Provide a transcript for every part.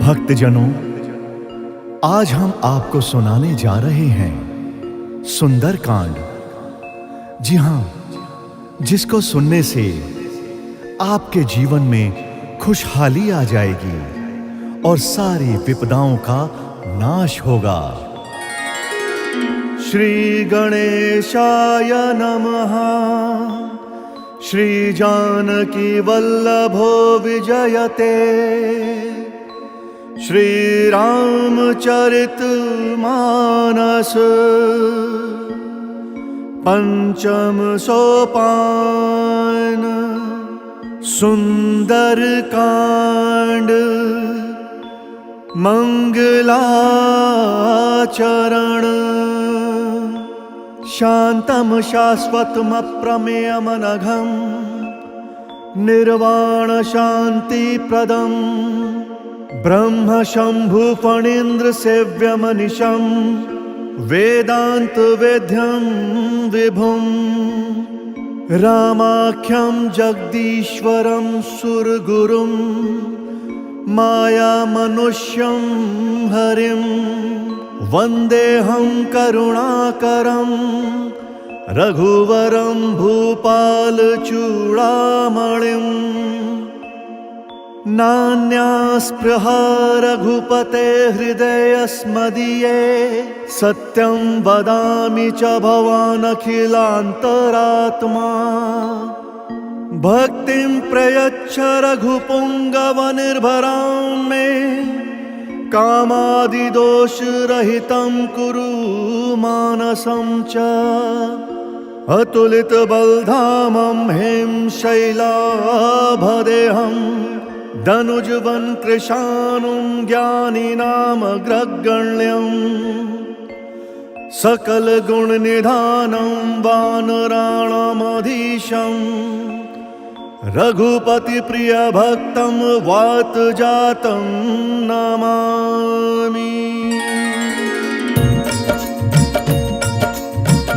भक्तजनों, आज हम आपको सुनाने जा रहे हैं सुंदरकांड। जी हां, जिसको सुनने से आपके जीवन में खुशहाली आ जाएगी और सारी विपदाओं का नाश होगा। श्री गणेशाय नमः। श्री जानकी वल्लभो विजयते। श्री रामचरित मानस पंचम सोपान। सुंदरकांड मंगलाचरण। शांतम शाश्वतम अप्रमेयमनघम निर्वाण शांति प्रदम ब्रह्म शंभु फणीन्द्र सेव्यमनिशं वेदांत वेद्यं विभुं रामाख्यं जगदीश्वरं सुरगुरुं माया मनुष्यं हरिं वन्देऽहं करुणाकरं रघुवरं भूपाल चूड़ामणिं। नान्यास्पृहा रघुपते हृदयस्मदीये सत्यं वदामि च भवान् अखिलान्तरात्मा। भक्तिं प्रयच्छ रघुपुङ्गवनिर्भरां मे कामादिदोषरहितं कुरु मानसं च। अतुलितबलधामं हें शैलाभदेहं धनुजवन कृशानुं ज्ञानिनामग्रगण्यं। सकलगुणनिधानं वानराणामधीशं रघुपतिप्रियभक्तं वातजातं नमामि।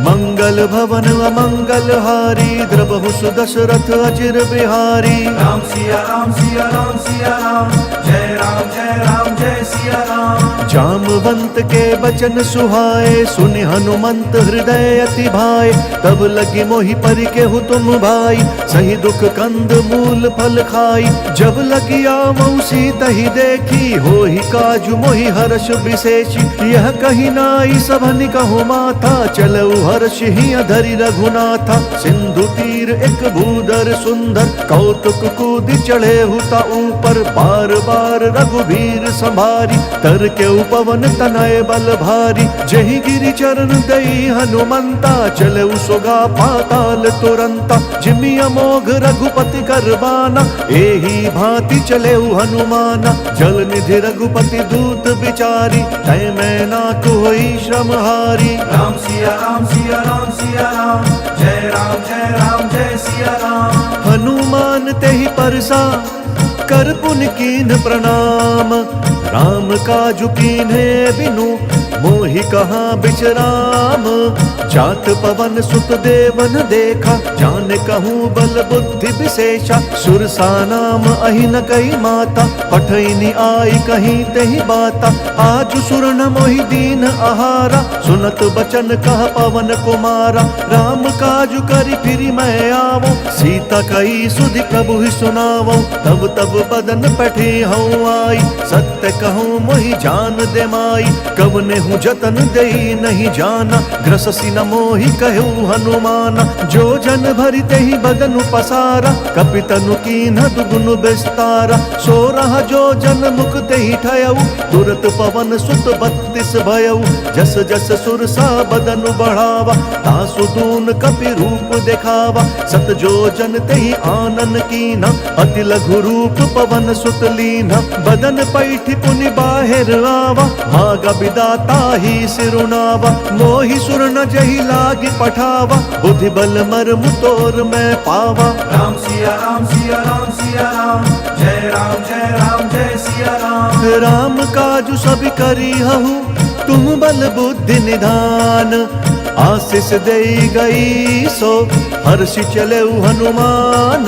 मंगल भवन अमंगलहारी द्रवहु सुदशरथ अचिर बिहारी। राम सिया राम सिया राम सिया राम जय राम जय सिया राम। जामवंत के बचन सुहाए सुनि हनुमंत हृदय अति भाए। तब लगी मोहि परि केहु तुम भाई सही दुख कंद मूल फल खाई। जब लगी आवहु सीता ही देखी होहि काजु मोहि हर्ष विशेषी। यह कही नाई सभनि कहु माथा चलऊ हर्ष ही धरि रघुनाथा। सिंधु तीर एक भूधर सुंदर कौतुक कूदि चढ़े हुता ऊपर। बार बार रघुबीर संभारी तर के उपवन तनय बल भारी। जहि गिरि चरण दई हनुमंता चले सुगा पाताल तुरंता। जिमि अमोघ रघुपति करबाना एही भांति चले हनुमाना। जल निधि रघुपति दूत बिचारी तय मैं नाथ होई श्रमहारी। राम सिया राम सिया राम सिया राम जय राम जय सिया राम। हनुमान तेहि परसा कर पुनि कीन्ह प्रणाम। राम काजु कीन्हे बिनु मोहि कहाँ बिचराम। जात पवन सुत देवन देखा जान कहूँ बल बुद्धि विशेषा। सुरसा नाम अहि न कही माता पठैनी आई कहीं तेहि बाता। आज सुर न मोहि दीन आहारा सुनत बचन कह पवन कुमारा। राम काजु करि फिरि मैं आवो सीता कही सुधि कबु ही सुनावो। तब तब बदन पठी हूँ आई सत्य कहूँ मोहि जान दे माई। कवने हूँ जतन देई नहीं जाना ग्रससी न मोहि कहू हनुमाना। जो जन भरि तेहि बदनु पसारा कपितनु कीन्ह दुगुन विस्तारा। सो रहा जो जन मुख तेहि ठयऊ तुरत पवन सुत 32 भयऊ। जस जस सुरसा बदनु बढ़ावा तासु दून कपि रूप देखावा। सत जो जन तेहि आनन कीन्हा अति लघु रूप पवन सुत लीन्हा। बदन पैठि पुनि बाहिर आवा मागा विदाता ही सिरुनावा। मोहि सुर न जहि लागी पठावा बुद्धि बल मर्म तोर मैं पावा। राम सिया राम सिया राम सिया राम जय राम जय सिया राम। राम काजु सब करी हहु तुम बल बुद्धि निधान। आशीष दे गई सो हर्षि चले हनुमान।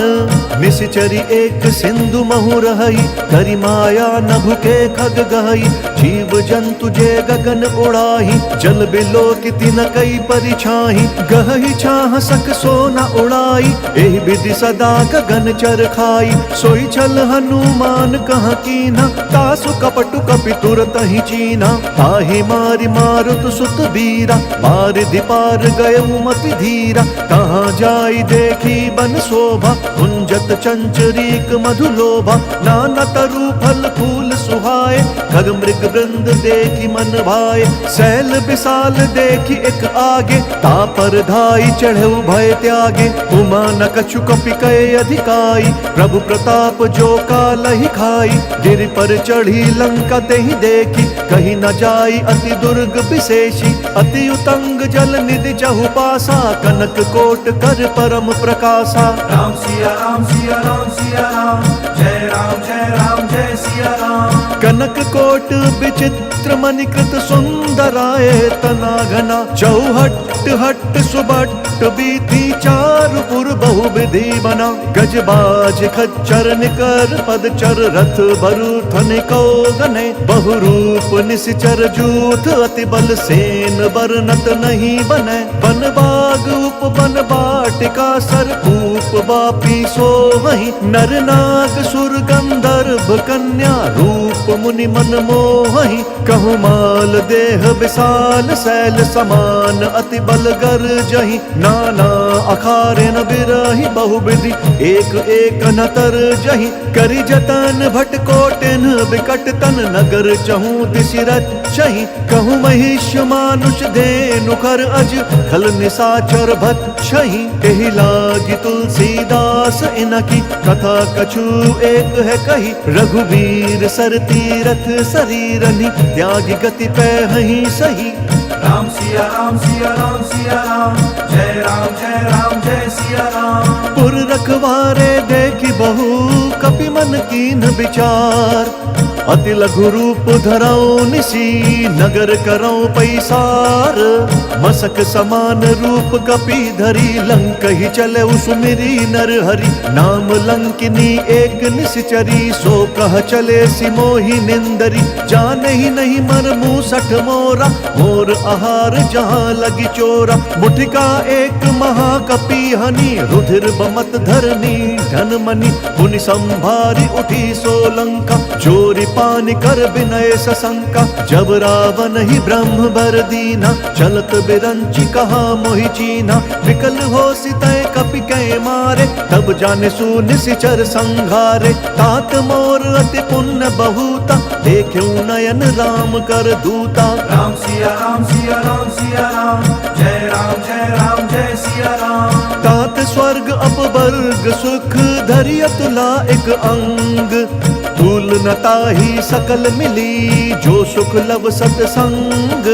निश्चरी एक सिंधु महु रहई, करि माया न भुके खग गहई। जीव जंतु जे गगन उड़ाही, जल बिलो किति न कई परिछाही। गहई छाह सक सो न उड़ाई, एहि विधि सदा गगन चर खाई। सोई छल हनुमान कहाँ कीन्हा, तासु कपटु कपि तुरत ही चीन्हा। ताहि मारि मारुत सुत बीरा, बारिधि पार गयउ मति धीरा। कहाँ जाई देखी बन शोभा, कुंजत चंचरीक मधुलोभा। नाना तरु फल फूल सुहाए, खग मृग वृंद देखी मन भाए। सैल विशाल देखी एक आगे, तापर धाई चढ़ऊ भय त्यागे। उमा न कछु कपि कय अधिकाई, प्रभु प्रताप जो कालहि खाई। गिरि पर चढ़ी लंका तेहि देखी, कहीं न जाई अति दुर्ग विशेषी। अति उतंग जल निधि चहु पासा, कनक कोट कर परम प्रकाशा। राम सिया राम सिया राम सिया राम, जय राम जय सिया राम। कनक कोट विचित्र मणिकृत सुंदराय तना घना। चौहट हट सुबट बीथी, चारुपुर बहु विधि बना। गजबाज खच्चर निकर पदचर, रथ बरु थनिको गने। बहुरूप निश्चर जूथ, अति बल सेन बरनत नहीं बने। बन बाग उप बन बाटिका, सरकूप बापी सो वहीं। नर नाग सुर गंधर्व कन्या, रूप मुनि मन मोहि। कहु माल देह विशाल, शैल समान अति बल गर जहि। नाना अखारे न बिरहि, बहुविधि एक एक न तर जहि। करि जतन भट कोटिन बिकट तन, नगर चहु दिशि रचहि। कहु महिष मानुष धेनु खर अज, खल निशाचर भक्षहि। एहि लागी तुलसीदास इनकी, कथा कछु एक है कही। रघुवीर सर तीरथ शरीरनि, त्यागी गति पैहि सही। राम सिया राम सिया राम सिया राम, जय राम जय सिया राम। पुर रखवारे देखी बहु, कपि मन कीन विचार। अति लघु रूप धरऊ निसी, नगर करऊ पैसार। मसक समान रूप कपि धरी, लंक ही चले सुमिरी नर हरि। नाम लंकिनी एक निश्चरी, सो कह चले सिमोहि निंदरी। जाने ही नहीं मर मूसठ मोरा, मोर आहार जहाँ लगी चोरा। मुठिका एक महाकपि हनि, रुधिर बमत धरनी धन मनि। पुनि संभारी उठी सोलंका, चोरी पानी कर विनय सशंका। जब रावण ही ब्रह्म बर दीना, चलत बिरंची कहा मोहि चीना। विकल हो सितय कपि कै मारे, तब जाने सु निशिचर संघारे। तात मोर अति पुण्य बहुता, देख्यु नयन राम कर दूता। राम सिया राम सिया राम सिया राम, जय राम जय सिया राम। तात स्वर्ग अपवर्ग सुख, धरि अतुला एक अंग। तूल न ताहि सकल मिली, जो सुख लव सतसंग।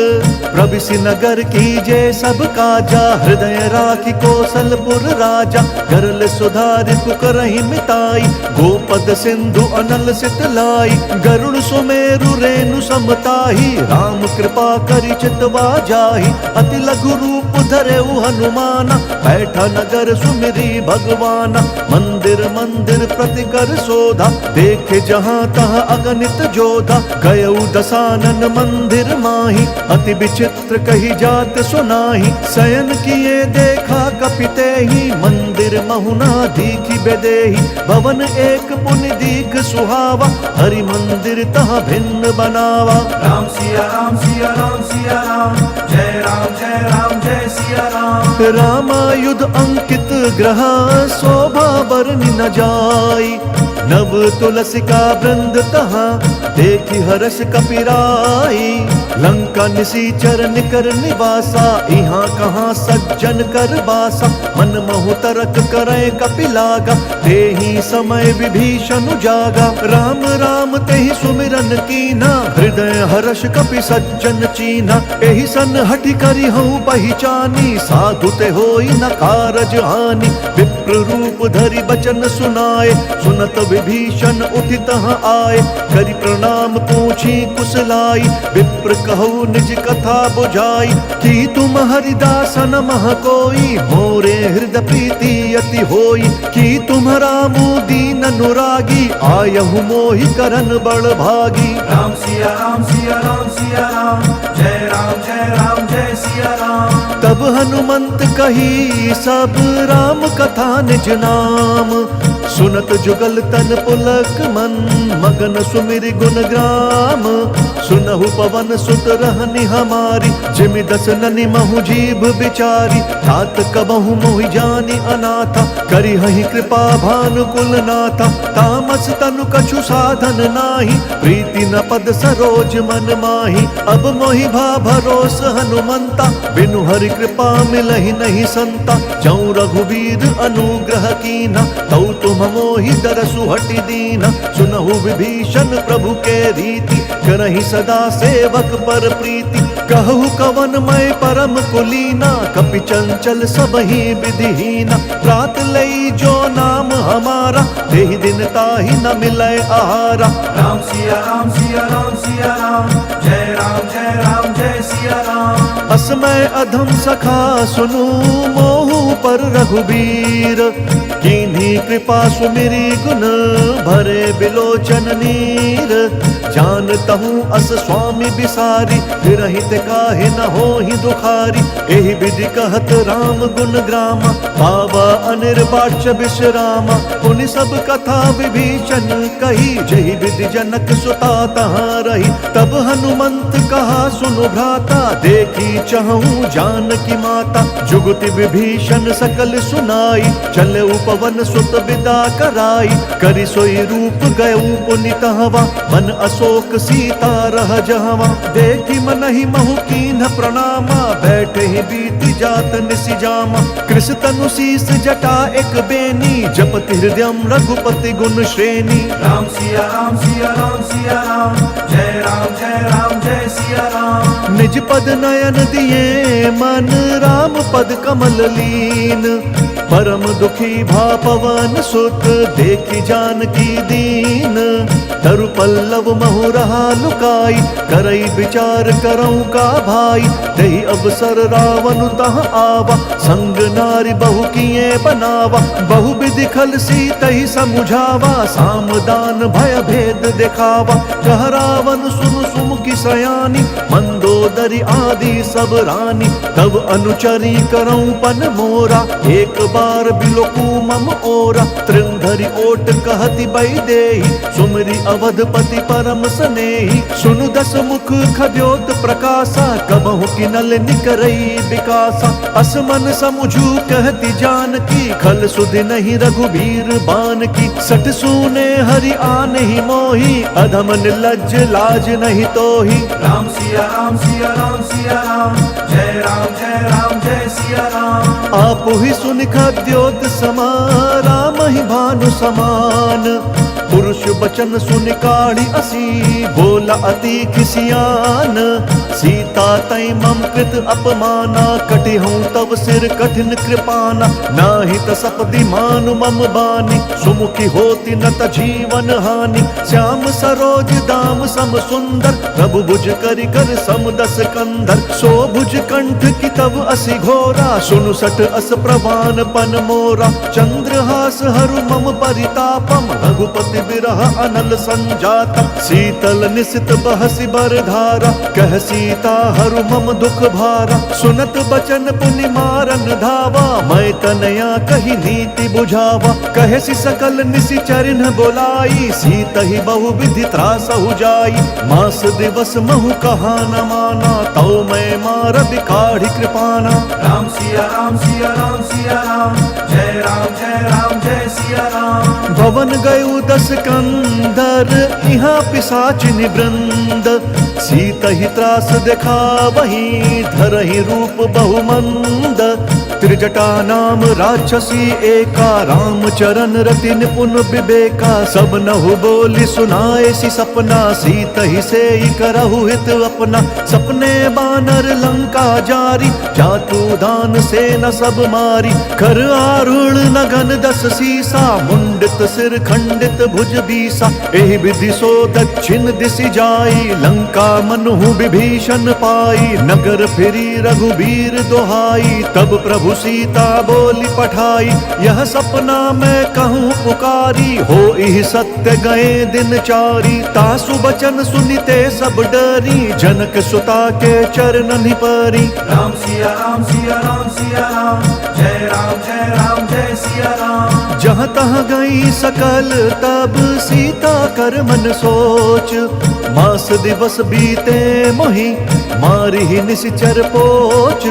प्रविशि नगर कीजे सब काजा, हृदय राखी कौशलपुर राजा। करल सुधारित करहि मिताई, गोपद सिंधु अनल सितलाई। गरुड़ सुमेरु रेणु समताही, राम कृपा करि चितवा जाहि। अति लघु रूप धरेउ हनुमाना, बैठा नगर सुमिरी भगवाना। मंदिर मंदिर प्रति कर शोधा, देखे जहाँ तहाँ अगणित जोधा। गयउ दसानन मंदिर माही, अति विचित्र कही जात सुनाही। शयन किए देखा कपि तेहि, मंदिर महुना दीखि बेदेहि। भवन एक पुनि दीख सुहावा, हरि मंदिर तहाँ भिन्न बनावा। राम सिया राम सिया राम सिया राम, जय राम जय सिया राम। रामायुध अंकित ग्रह, शोभा बरनि न जाई। नव तुलसिका वृंद तहाँ, देखी हर्ष कपिराई। लंका निशीचर निकर निवासा, यहाँ कहाँ सज्जन कर बासा। मन महु तरक करे कपि लागा, तेहि समय विभीषण जागा। राम राम तेहि सुमिरन कीना, हृदय हर्ष कपि सज्जन चीना। एहि सन हठि करि हूँ पहिचानी, साधु ते होई न कारज हानि। विप्र रूप धरि बचन सुनाए, सुनत विभीषण उठि तहाँ आए। करि प्रणाम पूछी कुशलाई, विप्र कहु निज कथा बुझाई। कि तुम हरिदासन मह कोई, मोरे हृदय प्रीति अति होई। कि तुम्हारा मुँह दीन अनुरागी, आयहु मोहि करन बड़ भागी। राम सिया राम सिया राम सिया राम, जय राम जय सिया राम। तब हनुमंत कही सब राम कथा निज नाम। सुनत जुगल तन पुलक मन, मगन सुमिर गुण ग्राम। सुनहु पवन सुत रहनि हमारी, जिमि दस ननि महु जीभ बिचारी। तात कबहु मोहि जानि अनाथा, करि हहि कृपा भानुकुल नाथा। तामस तनु कछु साधन नाही, प्रीति न पद सरोज मन माही। अब मोहि भा भरोस हनुमंता, बिनु हरि कृपा मिलहि नहीं संता। जौ रघुवीर अनुग्रह कीना, तौ तुम मोहि दरसु हटि दीना। सुनहु विभीषण प्रभु के रीति, करहि सदा सेवक पर प्रीति। कहु कवन मैं परम कुलीना, कपि चंचल सबहि विधिहीना। प्रात लई जो नाम हमारा, देहि दिन ताहि न मिलै आहारा। राम सिया राम सिया राम सिया राम, जय राम जय सिया राम। असमय अधम सखा सुनु, मोहु पर रघुबीर। कीन्ही कृपा सुमिरी गुण, भरे बिलोचन नीर। जानतहु अस स्वामी बिसारी, फिरहित काहे न होहि दुखारी। एहि विधि कहत राम गुण ग्रामा, पावा अनिर्वाच्य विश्रामा। पुनि सब कथा विभीषण कही, जहि विधि जनक सुता तहाँ रही। तब हनुमंत कहा सुनु भ्राता, देखी चहूँ जानकी माता। जुगति विभीषण सकल सुनाई, चले पवन सुत विदा कराई। करि सोई रूप गयऊ पुनि तहवा, मन अशोक सीता रह जहवा। देखी मनहि महु कीन्ह प्रणामा, बैठे ही बीति जात निसि जामा। कृष तनु शीस जटा एक बेनी, जपति हृदयम रघुपति गुण श्रेणी। राम सिया राम सिया राम सिया राम, जय राम जय सिया राम। निज पद नयन दिए मन, राम पद कमल लीन। परम दुखी भा पवन सुत, देखी जानकी दीन। तरु पल्लव महु रहा लुकाई, करई विचार करऊं का भाई। दही अवसर रावण तहाँ आवा, संग नारी बहु किए बनावा। बहु विधि खल सीतहि समुझावा, सामदान भय भेद दिखावा। कह रावण सुन सुमुखी सयानी, मंदोदरी आदि सब रानी। तब अनुचरी करऊं पन मोरा, एक बार बिलोकू मम ओरा। त्रिंधरि ओट कहति बई देहि, सुमरि अवधपति परम स्नेही। सुनु दस मुख खद्योत प्रकाशा, कबहु किनल निकरई विकासा। असमन समुझू कहति जानकी, खल सुधि नहीं रघुबीर बान की। सठ सूने हरि आने ही मोही, अधम निर्लज्ज लाज नहीं तोही। राम सिया राम सिया राम सिया राम, जय राम जय सिया राम। आप ही सुन खद्योत समा, राम ही भानु समान। पुरुष बचन सुन काढ़ी असी, बोला अति खिसियान। सीता तै मम कृत अपमाना, कटि हूँ तब सिर कठिन कृपाना। नाही त सपदि मानु मम बानी, सुमुखी होती न त जीवन हानि। श्याम सरोज दाम सम सुंदर, प्रभु भुज करि कर सम दस कंधर। सो भुज कंठ की तब असि घोरा, सुनु सठ अस प्रवान पन मोरा। चंद्रहास हरु मम परितापम, रघुपति बिरह अनल संजातम। शीतल निशित बहसि बर धारा, कह सीता हरु मम दुख भारा। सुनत बचन पुनि मारन धावा, मैं तनया कही नीति बुझावा। कहेसि सकल निसि चरिन बोलाई, सीत ही बहु विधि त्रासहु जाई। मास दिवस महु कहा न माना, तौ मैं मार बिकाढ़ी कृपाना। राम सिया राम सिया राम सिया राम, जय राम जय सिया राम। भवन गयु दस कंदर, यहाँ पिशाचिनि वृंद। सीत ही त्रास देखा वही, धरहि रूप बहुमंद। त्रिजटा नाम राक्षसी एका, राम चरण रति निपुण विवेका। सब नहु बोली सुनाए सी सपना, सीत ही से करहु हित अपना। सपने बानर लंका जारी, जातु दान से न सब मारी। कर आरूढ़ नगन 10 सीसा, मुंडित सिर खंडित भुज बीसा। एहि विधि सो दक्षिण दिशि जाई, लंका मनहु विभीषण पाई। नगर फिरी रघुबीर दोहाई, तब प्रभु सीता बोली पठाई। यह सपना मैं कहूँ पुकारी, हो इहि सत्य गए दिन चारी। तासु बचन सुनिते सब डरी, जनक सुता के चरणनि परी। राम सिया राम सिया राम सिया राम, जय राम जय सिया राम। जहाँ तहाँ गई सकल तब सीता कर मन सोच। मास दिवस बीते मोहि, मारी निशिचर पोच।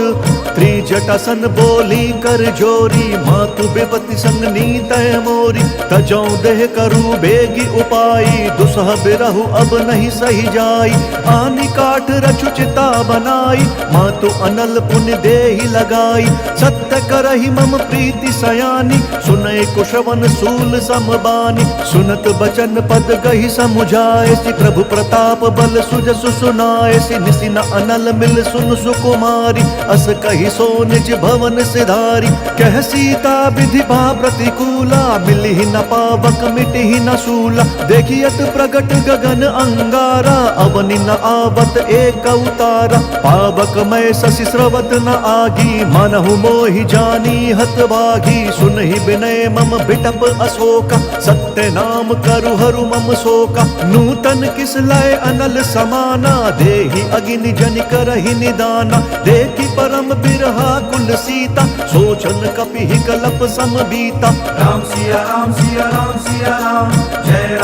त्रिजटासन बोली कर जोरी, मातु विपति संग नीतय मोरी। तजौ देह करु बेगी उपाई, दुसह बिरहु अब नहीं सही जाई। आनि काठ रचु चिता बनाई, मातु अनल पुण्य देहि लगाई। सत्य करहि मम प्रीति सयानी, सुनय कुशवन सूल समबानी। सुनत बचन पद गहि समुझाए, सि प्रभु प्रताप बल सुजसु सुनाए। सि निसि न अनल मिल सुन सुकुमारी, अस कहि सो निज भवन सिधारी। कह सीता विधि भा प्रतिकूला, मिलहि न पावक मिटहि न सूला। देखियत प्रगट गगन अंगारा, अवनि न आवत एक अवतारा। पावक मैं शशि स्रवत न आगी, मनहु मोहि जानी हत भागी। सुनहि विनय मम बिटप अशोका, सत्य नाम करु हरु मम शोका। नूतन किस लय अनल समाना, देहि अगिनि जन करहि निदाना। देखि परम बिरहा कुल सीता, सोचन कपिहि कलप सम बीता। राम सिया राम सिया राम सिया राम, जय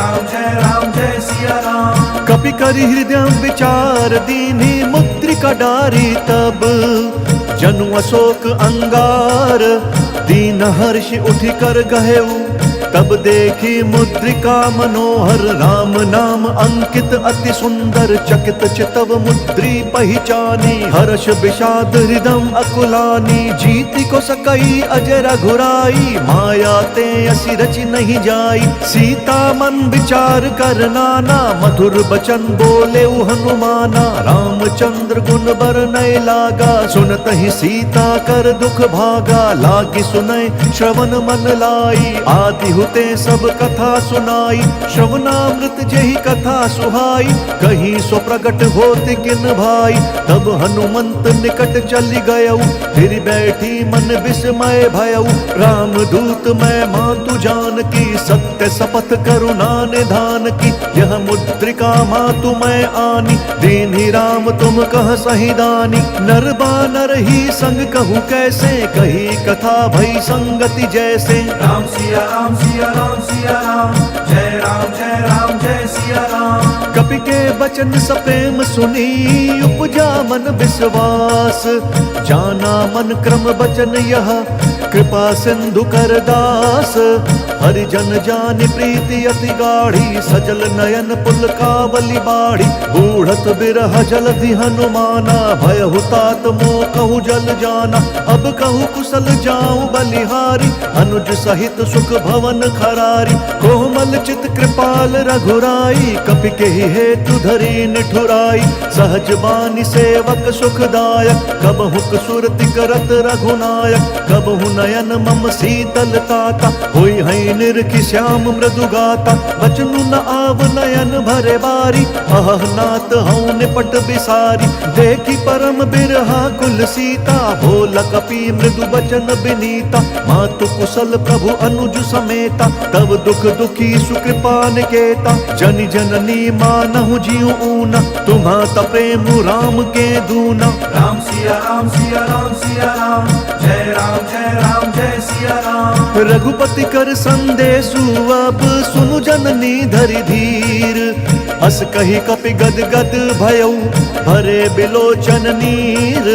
राम जय सिया राम। कपि करि हृदय विचार दीन्हि, मुद्रिका डारी तब जनु अशोक अंगार। दीन हर्ष उठि कर गहेउ, तब देखी मुद्रिका मनोहर। राम नाम अंकित अति सुंदर, चकित चितव मुद्री पहिचानी। हर्ष विषाद हृदय अकुलानी, जीति को सकई अजय रघुराई। माया ते असि रचि नहीं जाई, सीता मन विचार कर नाना। मधुर बचन बोले हनुमाना, रामचंद्र गुण बरनय लागा। सुनत ही सीता कर दुख भागा, लागी सुनय श्रवण मन लाई। आदि हुते सब कथा सुनाई, श्रवणामृत जेहि कथा सुहाई। कहीं सो प्रगट होत किन भाई, तब हनुमंत निकट चली गयऊ। फिर बैठी मन विस्मय भयऊ, राम दूत मैं मातु जानकी। सत्य शपथ करुणा निधान की, यह मुद्रिका मातु मैं आनी। दीन्हि राम तुम कह सही दानी, नर बानर ही संग कहूँ कैसे। कही कथा भई संगति जैसे। राम सिया राम सिया राम सिया राम, जय राम जय सिया राम। कपि के बचन सप्रेम सुनी, उपजा मन विश्वास। जाना मन क्रम बचन यह, कृपा सिंधु कर दास। हरिजन जानि प्रीति अति गाढ़ी, सजल नयन पुलकावली बाढ़ी। बूढ़त बिरह जलधि हनुमाना, भयहु तात मोह कहु जल जाना। अब कहु कुशल जाऊं बलिहारी, अनुज सहित सुख भवन खरारी। कोमल चित कृपाल रघुराई, कपि के हेतु धरी निठुराई। सहज बानी सेवक सुखदायक, कबहु सुरति करत रघुनायक। कबहु नयन मम शीतल ताता, होई है निरखि श्याम मृदु गाता। बचनु न आव नयन भरे बारी, अह नाथ हऊँ निपट बिसारी। देखी परम बिरहा कुल सीता, भोल कपि मृदु बचन बिनीता। मातु कुशल प्रभु अनुज समेता, तब दुख दुखी सुकृपा निकेता। जनि जननी मानहु जियु ऊना, तुम्हाता प्रेम राम के दूना। राम सिया राम सिया राम सिया राम, जय राम जय सिया राम। रघुपति कर संदेशु अब सुनु जननी धरि धीर। अस कही कपि गद गद भयऊ, भरे बिलोचन नीर।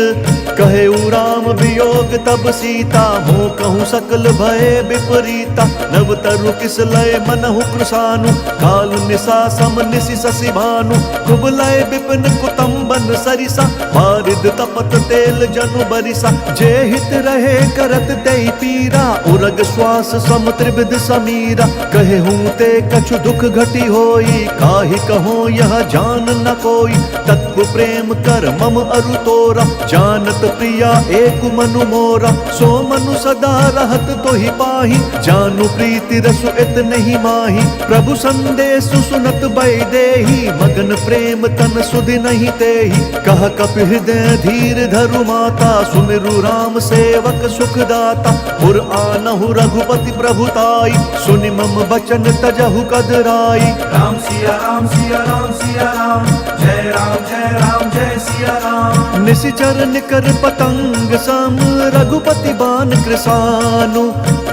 कहे उ राम वियोग तब सीता, मोह कहूँ सकल भय विपरीता। नव तरु किस लय मनहु कृशानु, काल निशा सम निशि शशि भानु। कुबलय विपिन कुतुम्बन सरिसा, बारिद तपत तेल जनु बरिसा। जे हित रहे करत तेहि पीरा, उरग श्वास सम त्रिविध समीरा। कहे हूँ ते कछु दुख घटी होई, काहि कहो यह जान न कोई। तत्व प्रेम कर मम अरु तोरा, जानत प्रिया एक मनु मोरा। सो मनु सदा रहत तोहि पाहि, जानु प्रीति रसु इत नहीं माही। प्रभु संदेश सुनत बैदेही, मगन प्रेम तन सुधि नहीं तेहि। कह कपि हृदय धीर धरु माता, सुमिरु राम सेवक सुखदाता। पुर आनहु रघुपति प्रभुताई, सुनि मम बचन तजहु कदराई। राम सिया राम सिया राम सिया राम, जय राम जय सिया राम। निशिचर निकर पतंग सम, रघुपति बान कृसानु।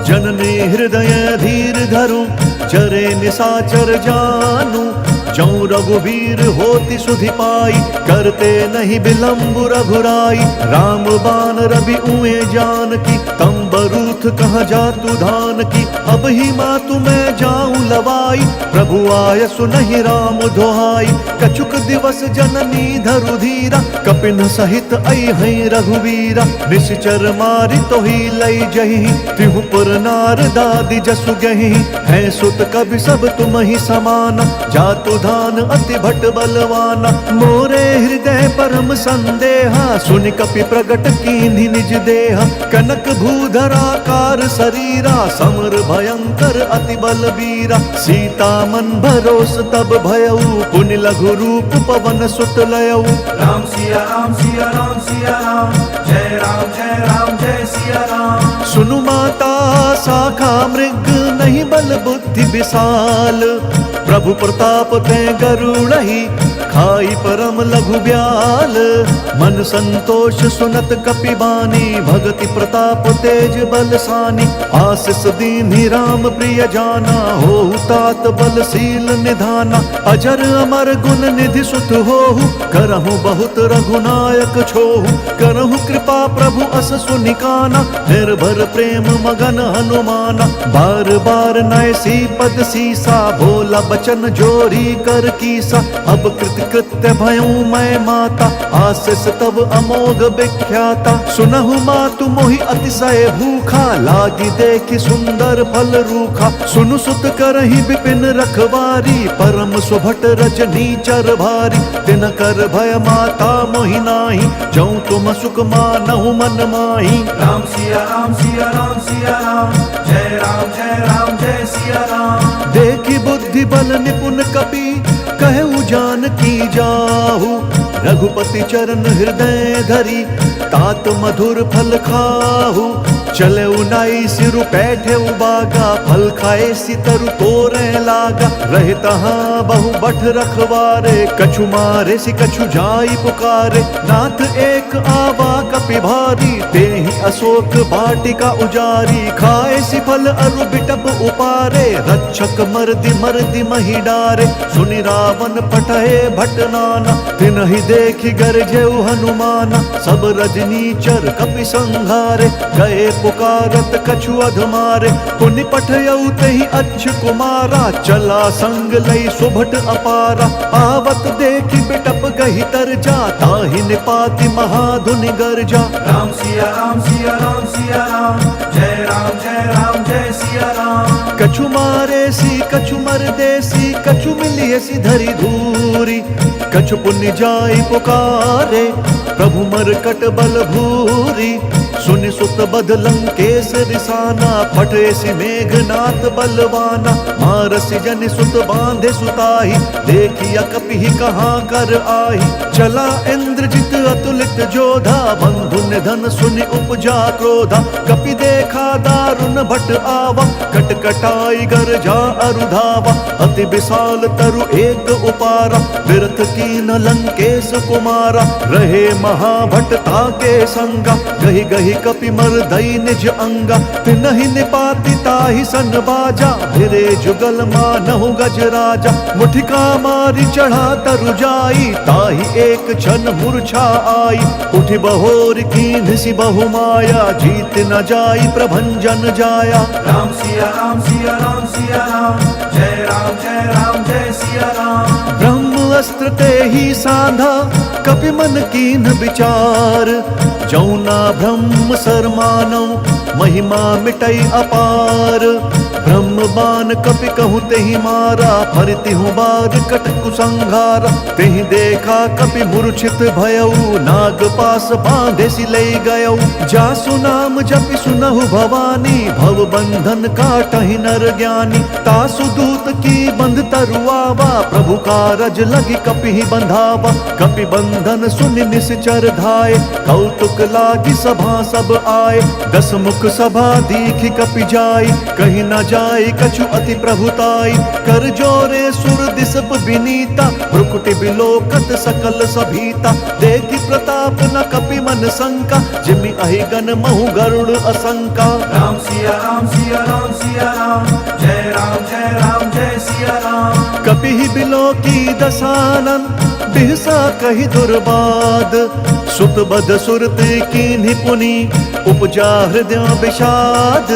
जननी हृदय धीर धरु, चरे निशाचर जानु। जौं रघुवीर होति सुधि पाई, करते नहीं विलंब रघुराई। राम बान रवि उए जानकी, तम बरूथ कहाँ जातु धान की। अब ही मातु मैं जाऊं लवाई, प्रभु आय सुनहि राम दुहाई। कछुक दिवस जननी धरु धीरा, कपिन सहित अइहै रघुवीरा। निश्चर मारि तोहि लई जहि, तिहु पुर नार दादि जसु गहि। है सुत कवि सब तुम ही समाना, जातु धान अति भट बलवाना। मोरे हृदय परम संदेहा, सुनि कपि प्रगट कीन्हि निज देहा। कनक भूधराकार शरीरा, समर भयंकर अति बलबीरा। सीता मन भरोस तब भयउ, पुनि लघु रूप पवन सुत लयउ। राम सिया राम सिया राम सिया राम, जय राम जय सिया राम। सुनु माता शाखा मृग, नहीं बल बुद्धि विशाल। प्रभु प्रताप ते गरुड़हि, खाई परम लघु ब्याल। मन संतोष सुनत कपि बानी, भगति प्रताप तेज बलसानी। आशीष दीन्हि राम प्रिय जाना, होहु तात बलशील निधाना। अजर अमर गुण निधि सुत होहु, करहु बहुत रघुनायक छोहु। करहु कृपा प्रभु अस सुनिकाना, निर्भर प्रेम मगन हनुमाना। बार बार नय सी पद सीसा, भोला बचन जोरी कर कीसा। अब कृत्य भयऊ मैं माता, आशीष तब अमोघ विख्याता। सुनहु मातु मोहि अतिशय भूखा, लागी देखि सुंदर फल रूखा। सुनु सुत करहि विपिन रखवारी, परम सुभट रजनी चर भारी। तिन कर भय माता मोहि नाही, जौं तुम सुख मानहु मन माही। राम सिया राम सिया राम सिया राम, जय राम जय सिया राम। देखि बुद्धि बल निपुण कपि, कहु जानकी जाहु। रघुपति चरण हृदय धरी, तात मधुर फल खाहु। चले उनाई सिरु पैठे उबागा, फल खाए सितरु तोरे लागा। रहे तहाँ बहु बठ रखवारे, कछु मारे सि कछु जाई पुकारे। नाथ एक आवा कपि भारी, तेहि अशोक वाटिका उजारी। खाए सि फल अरु बिटप उपारे, रक्षक मर्दि महि डारे। सुनि रावण पठए भट नाना, तिनहि देखि गरजेउ हनुमाना। सब रजनीचर कपि संघारे, गए पुकारत कछु अधमारे। पुनि पठयउ तेहि अच्छ कुमारा, चला संग लई सुभट अपारा। आवत देखि बिटप गहि तरजा, ताहि निपाति महाधुनि गरजा। राम सिया राम सिया राम सिया राम, जय राम जय सिया राम। कछु मारे सी कछु मरदेसी, कछु मिलिए सी धरि धूरी। कछु पुण्य जाई पुकारे, प्रभु मरकट बल भूरी। सुनि सुत बध लंकेश रिसाना, फटे सि मेघनाथ बलवाना। मारसि जनि सुत बांधे सुताही, देखिया कपि कहाँ कर आही। चला इंद्रजित अतुलित जोधा, बंधु निधन सुनि उपजा क्रोधा। कपि देखा दारुण भट आवा, कटकटाई गरजा अरुधावा। अति विशाल तरु एक उपारा, बिरथ कीन लंकेश कुमारा। रहे महाभट ताके संगा, गहि गहि तेहि कपि मर्दई निज अंगा, तिनहि निपाति ताहि सन बाजा, भिरे जुगल मानहु गज राजा। मुठिका मारी चढ़ा तरु जाई, ताहि एक क्षण मूर्छा आई, उठि बहोर कीन्ह सि बहु माया, जीत न जाई प्रभंजन जाया। राम सिया राम सिया राम सिया राम, जय राम जय सिया राम। ब्रह्म अस्त्र तेहि साधा, कपि मन कीन्ह विचार, जौना ब्रह्म सर मानौ, महिमा मिटई अपार। ब्रह्म बाण कपि कहु तेहि मारा, फरतिहु बार कट कुसंहारा। तेहि देखा कपि मूर्छित भयउ, नाग पास बांधे सि लई गयउ। जासु नाम जपि सुनहु भवानी, भव बंधन काटहि नर ज्ञानी। तासु दूत की बंध तरुआवा, प्रभु कारज लगी कपि बंधावा। कपि बंधन सुनि निश्चर धाये, कौतुक लागी सभा सब आए। दस मुख सभा दीखि कपि जाई, कहीं न जाय कछु अति प्रभुताई। कर जोरे सुर दिसप विनीता, भ्रुकुटि बिलोकत सकल सभीता। देखि प्रताप न कपि मन शंका, जिमि अहिगन महु गरुड़ असंका। राम सिया राम सिया राम सिया राम, जय राम जय सिया राम। कपि बिलोकी दसानन, बिहसा कहि दुर्बाद। सुत बद सुरत कीन्हि पुनि, उपजा हृदय विषाद।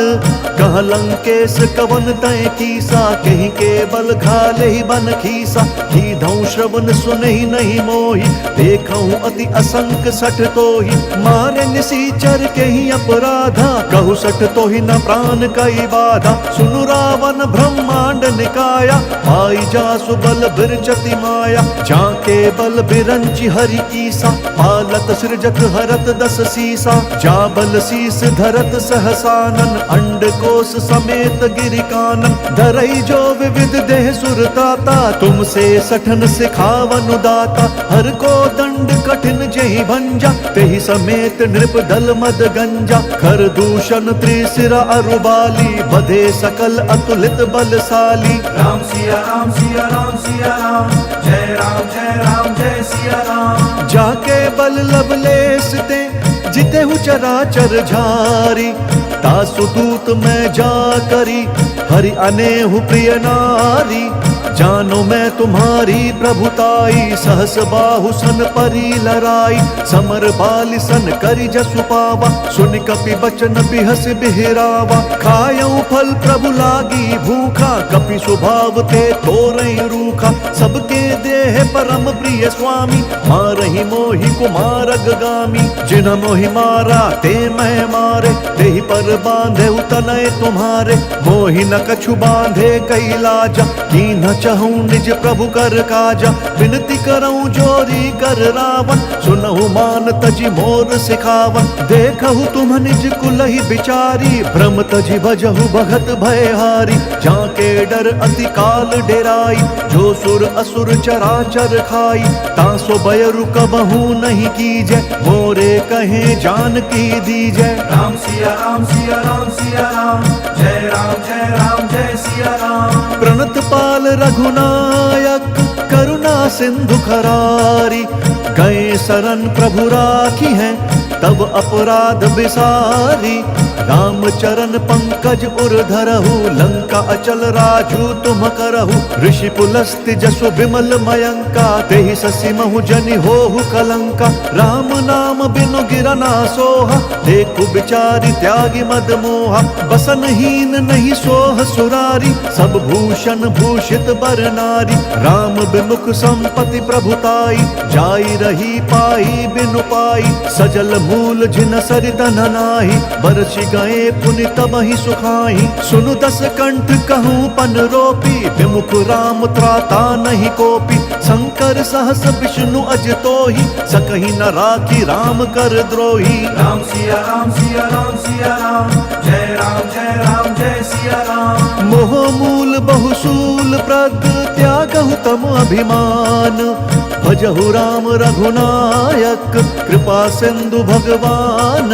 कह लंकेश कवन तय कीसा, कहीं केवल घाले ही बन खीसा। कीधौ श्रवण सुनहि नहीं मोहि, देखऊं अति असंक सठ तोहि। मारे निसीचर के ही अपराधा, कहु सठ तोहि न प्राण कई बाधा। सुनु रावण ब्रह्मांड निकाया, पाई जासु बल बिरचति माया। जाके बल बिरंचि हरि ईसा, पालत सृजत हरत दस सीसा। जा बल शीस धरत सहसानन, अंड कोश समेत गिरि कानन। धरई जो विविध देह सुरताता, तुमसे सठन सिखावन दाता। हर को दंड कठिन जेहि भंजा, तेहि समेत नृप दल मद गंजा। खर दूषण त्रिशिरा अरुबाली, बधे सकल अतुलित बलशाली। राम सिया राम सिया राम सिया राम, जय राम जय सिया राम। जाके बल लवलेस ते, जितेहु चराचर झारी। तासु दूत मैं जा करी, हरि अनेहु प्रिय नारी। जानो मैं तुम्हारी प्रभुताई, सहस बाहु सन परी लराई। समर बालि सन करि जसु पावा, सुनि कपि बचन बिहस बिहरावा। खायऊ फल प्रभु लागी भूखा, कपि स्वभाव ते तोरई रूखा। सबके देह परम प्रिय स्वामी, मारहि मोहि कुमारग गामी। जिन मोहि मारा ते मैं मारे, तेहि पर बांधे तनय तुम्हारे। मोहि न कछु बांधे कई लाजा, कीन्ह चहूं निज प्रभु कर काजा। विनती करऊं जोरी कर रावण, सुनहु मान तजि मोर सिखावन। देखहु तुम निज कुलहि बिचारी, भ्रम तजि भजहु भगत भयहारी। जाके डर अति काल डेराई, जो सुर असुर चराचर खाई। तासो भय रुकबहु नहीं कीजै, मोरे कहे जान की दीजै। राम सिया राम सिया राम सिया राम, जय राम जय सिया राम। प्रणत पाल रघुनायक, करुणा सिंधु खरारी। गए शरण प्रभु राखी हैं, तब अपराध बिसारी। राम चरण पंकज उर धरहु, लंका अचल राजू तुम करहु। ऋषि पुलस्त्य जसु विमल मयंका, तेहि ससि महु जनि होहु कलंका। राम नाम बिनु गिरना सोहा, देखु बिचारी त्यागी मद मोहा। बसनहीन नहीं सोह सुरारी, सब भूषण भूषित बर नारी। राम बिमुख संपत्ति प्रभुताई, जाई रही पाई बिनु पाई। सजल मूल जिन सरितन नाही, बरसि गए पुनि तबहि सुखाई। सुनु दस कंठ कहूँ पन रोपी, विमुख राम त्राता नहीं कोपी। शंकर सहस विष्णु अज तोहि, सकहि न राखी राम कर द्रोही। राम सिया राम सिया राम सिया राम, जय राम जय सिया राम। मोह मूल बहुसूल प्रद, त्यागहु तम अभिमान। भजहु राम रघुनायक, कृपा सिंधु भगवान।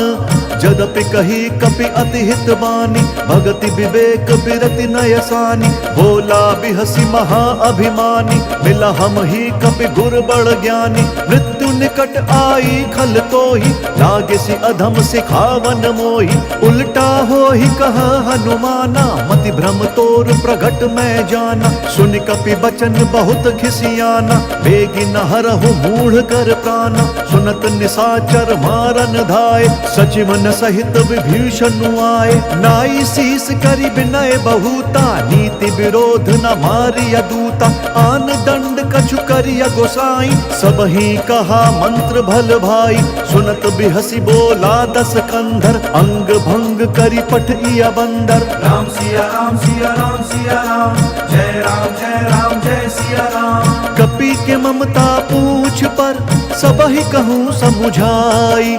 जदपि कही कपि अति हित बानी, भगति विवेक बिरति नयसानी। बोला बिहसी महा अभिमानी, मिला हम ही कपि गुर बड़ ज्ञानी। मृत्यु निकट आई खल तोहि, लागे सी अधम सिखावन मोहि। उल्टा हो ही कहा हनुमाना, मति भ्रम तोर प्रगट मैं जाना। सुन कपि बचन बहुत खिसियाना, बेगी न हरहु मूढ़ कर प्राणा। सुनत निशाचर मारन धाय, सचिवन सहित विभीषण आए। नाई शीस करि विनय बहुता, नीति विरोध न मारिया दूता। आन दंड कछु करिया गोसाई, सब ही कहा मंत्र भल भाई। सुनत बिहसी बोला दस कंधर, अंग भंग करि पठिया बंदर। राम सिया राम सिया राम सिया राम, जय राम जय राम जय सिया राम। कपि के ममता पूछ पर, सब ही कहूँ समुझाई।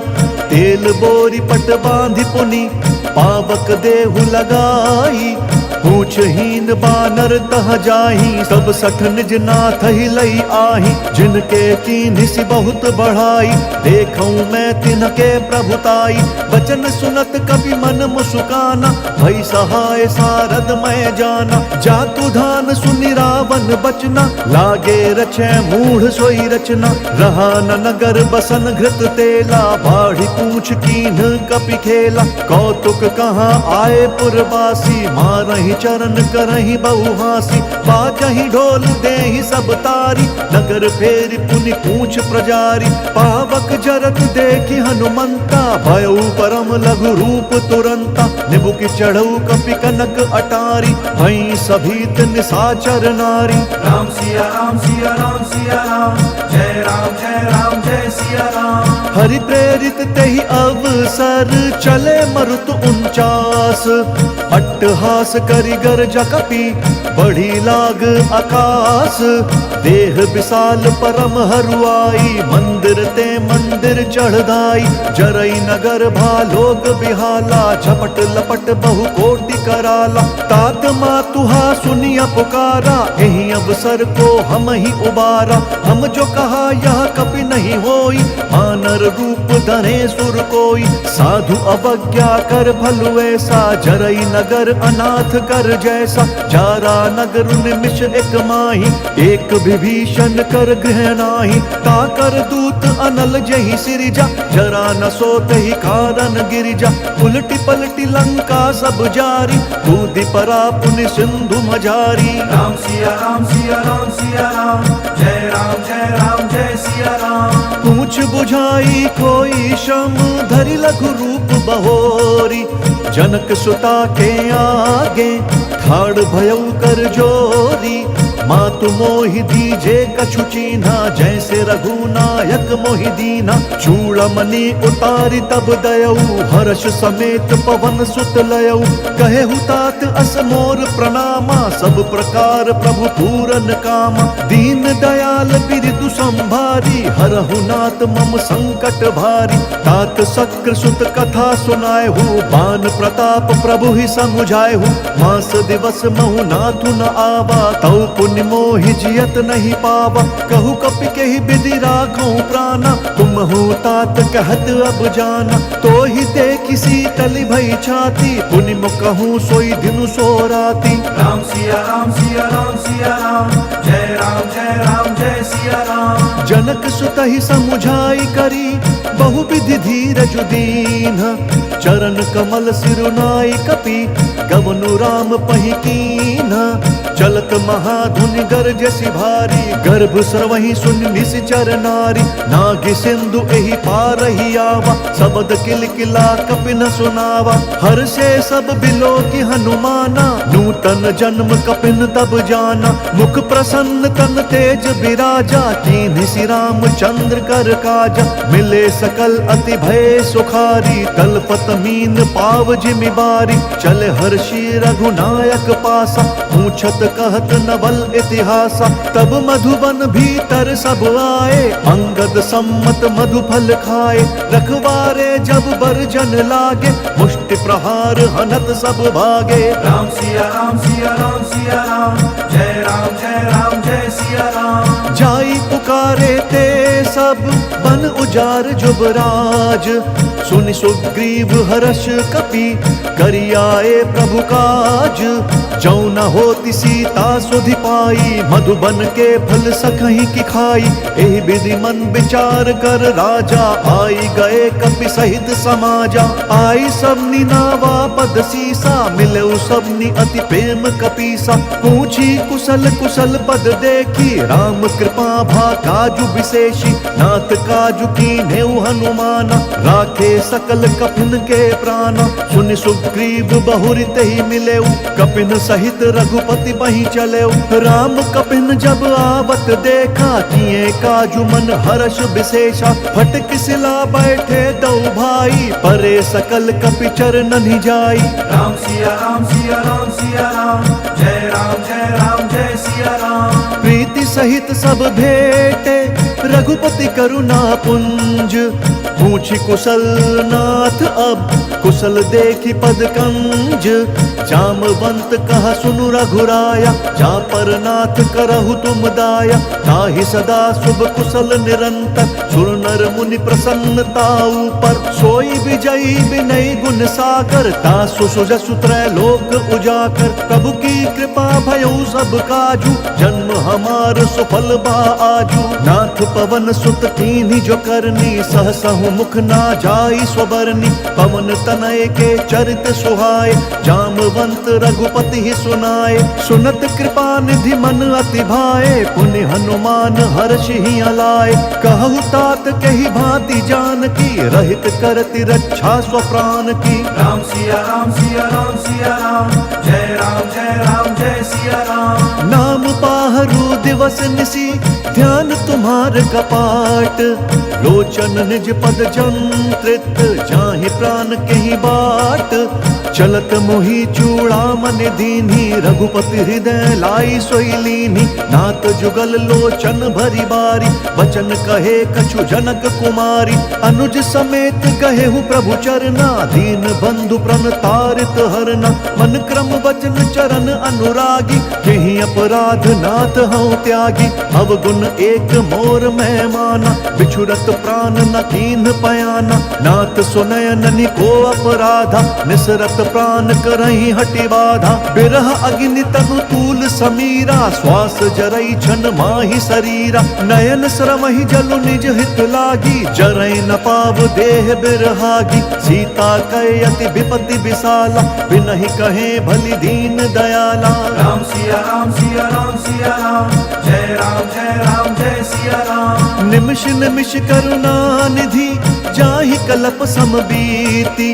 तेल बोरी पट बांधि पुनि, पावक देहु लगाई। पूछहीन बानर तह जाही, सब सठ निज नाथ ही लई आही। जिनके कीन्हि बहुत बढ़ाई, देखूं मैं तिनके प्रभुताई। बचन सुनत कपि मन मुस्काना, भई सहाय सारद मैं जाना। जातु धान सुनि रावण बचना, लागे रचै मूढ़ सोई रचना। रहा न नगर बसन घृत तेला, बाढ़ी पूछ कीन्ह कपि खेला। कौतुक कहाँ आए पुरवासी, मारहि चरण करहि बहुहासी। बाजहि ढोल देहि सब तारी, नगर फेरि पुनि पूछ प्रजारी। पावक जरत देखि हनुमंता, भयउ परम लघु रूप तुरंता। निबुकि चढ़ऊ कपि कनक अटारी, भई सभीत निशाचर नारी। राम सिया राम सिया राम सिया राम, जय राम जय सिया राम। हरि प्रेरित तेहि अवसर, चले मरुत 49। अट्टहास करि गर्जा कपि, बढ़ी लाग आकाश। देह विशाल परम हरुआई, मंदिर ते मंदिर चढ़दाई। जरई नगर भालोक बिहाला, झपट लपट बहु कोटि कराला। तात मातुहा सुनिया पुकारा, एहि अवसर को हम ही उबारा। हम जो कहा यह कपि नहीं होई, मानर रूप धरे सुर कोई। साधु अवज्ञा कर भलु ऐसा, जरई नगर अनाथ कर जैसा। जारा नगर निमिष एक माही, एक विभीषण कर गृह नाही। ताकर दूत अनल जहि सिरिजा, जरा न सोत ही कारण गिरिजा। उलटी पलटी लंका सब जारी, कूदि परा पुनि सिंधु मझारी। राम सिया राम सिया राम सिया राम, जय राम जय सिया राम। पूछ बुझाई कोई श्रम, धरि लघु रूप बहोरी। जनक सुता के आगे, ठाड़ भयउ कर जोरी। मातु मोहि दीजे कछु चीन्हा, जैसे रघुनायक मोहि दीना। चूड़मणि उतारी तब दयऊ, हर्ष समेत पवन सुत लयऊ। कहेहु तात अस मोर प्रणामा, सब प्रकार प्रभु पूरन कामा। दीन दयाल बिरदु संभारी, हरहु नाथ मम संकट भारी। तात शक्र सुत कथा सुनाएहु, बान प्रताप प्रभु ही समुझाएहु। मास दिवस महु नाथु न आवा, तौ पुण्य मोहि जियत नहीं पावा। कहु कपि केहि विधि राखऊं प्राणा, तुम हो तात कहत अब जाना। तो ही देखि शीतल भई छाती, पुनि मुकहूं सोई दिनु सो राती। राम सिया राम सिया राम सिया राम, जय राम जय सिया राम। जनक सुतहि समुझाई करी, बहु विधि धीरज दीन्ह। चरण कमल सिरुनाई कपि, गवनु राम पहि कीन्ह। चलत महाधुनि गरजसि भारी, गर्भ स्रवहि सुनि निश्चर नारी। नागि सिंधु एहि पारहि आवा, सबद किलकिला कपि न सुनावा। हर्षे सब बिलो की हनुमाना, नूतन जन्म कपिन तब जाना। मुख प्रसन्न तन तेज बिराजा, कीन्हि सि रामचंद्र कर काजा। मिले सकल अति भय सुखारी, तलपत मीन पाव जिमि बारी। चल हर्षि रघुनायक पासा, पूछत कहत नवल इतिहासा। तब मधुबन भीतर सब आए, अंगद सम्मत मधुफल खाए। रखवारे जब बरजन लागे, मुष्टि प्रहार हनत सब भागे। राम सिया राम सिया राम सिया राम, जय राम जय सिया राम। जाई पुकारे ते सब बन उजार जुबराज। सुनि सुग्रीव हर्ष कपि, करियाए प्रभु काज। जौ न होती सीता सुधि पाई, मधुबन के फल सखहीं की खाई। एहि विधि मन विचार कर राजा, आई गए कपि सहित समाजा। आई सबनी नावा पद सीसा, मिले सबनी अति प्रेम कपीसा। पूछी कुशल कुशल पद देखी, राम कृपा भा काजु विशेषी। नाथ काजु कीन्हे हनुमाना, राखे सकल कपिन के प्राणा। सुनि सुग्रीव बहुरि तेहि मिलेउ, कपिन सहित रघुपति बहि चलेउ। राम कपिन जब आवत देखा, किए काजु मन हर्ष विशेषा। फटक सिला बैठे दो भाई, परे सकल कपि चरणनि जाई। राम सिया राम सिया राम सिया राम, जय राम जय सिया राम। प्रीति सहित सब भेटे, रघुपति करुणा पुंज। पूछी कुशल नाथ अब, कुशल देखी पद कंज। जामवंत कहा सुनु रघुराया, जा पर नाथ करहु तुम दाया। ताहि सदा शुभ कुशल निरंतर, सुर नर मुनि प्रसन्नताऊ पर। सोई विजयी विनय गुण सागर, तासु सुजसु त्रैलोक उजाकर। प्रभु की कृपा भयउ सब काजू, जन्म हमार सुफल बा आजू। नाथ पवन सुत कीन्ही जो करनी, सहसहु मुख ना जाई स्वबरनी। पवन तनय के चरित सुहाए, जामवंत रघुपति ही सुनाए। सुनत कृपा निधि मन अति भाए, पुनि हनुमान हर्ष ही अलाए। कहु तात कही भांति जान की, रहित करति रक्षा स्वप्राण की। राम सिया राम सिया राम सिया राम, जय राम जय सिया राम। नाम पाहरु दिवस निसी, ध्यान तुम्हार कपाट। लोचन निज पद जंत्रित, जाहि प्राण कहीं बाट। चलत मोहि चूड़ामन दीन्ही, रघुपति हृदय लाई सोई लीन्ही। नाथ जुगल लोचन भरी बारी, वचन कहे कछु जनक कुमारी। अनुज समेत कहेहु प्रभु चरना, दीन बंधु प्रण तारित हरना। मन क्रम वचन चरण अनुरागी, केहि अपराध नाथ हऊँ त्यागी। अवगुण एक मोर मैं माना, बिछुरत प्राण न कीन्ह पयाना। नाथ सुनय ननि को अपराधा, निसरत प्राण करहि हटि बाधा। बिरह अग्नि तनु तूल समीरा, श्वास जरई छन माहि शरीरा। नयन श्रमहि जलु निज हित लागी, जरई न पाव देह बिरहागी। सीता कहे अति विपति विशाला, बिनहि कहे भली दीन दयाला। राम सिया राम सिया राम सिया राम, जय राम जय सिया राम। निमिष निमिष करुणा निधि, जाहि कलप समबीति।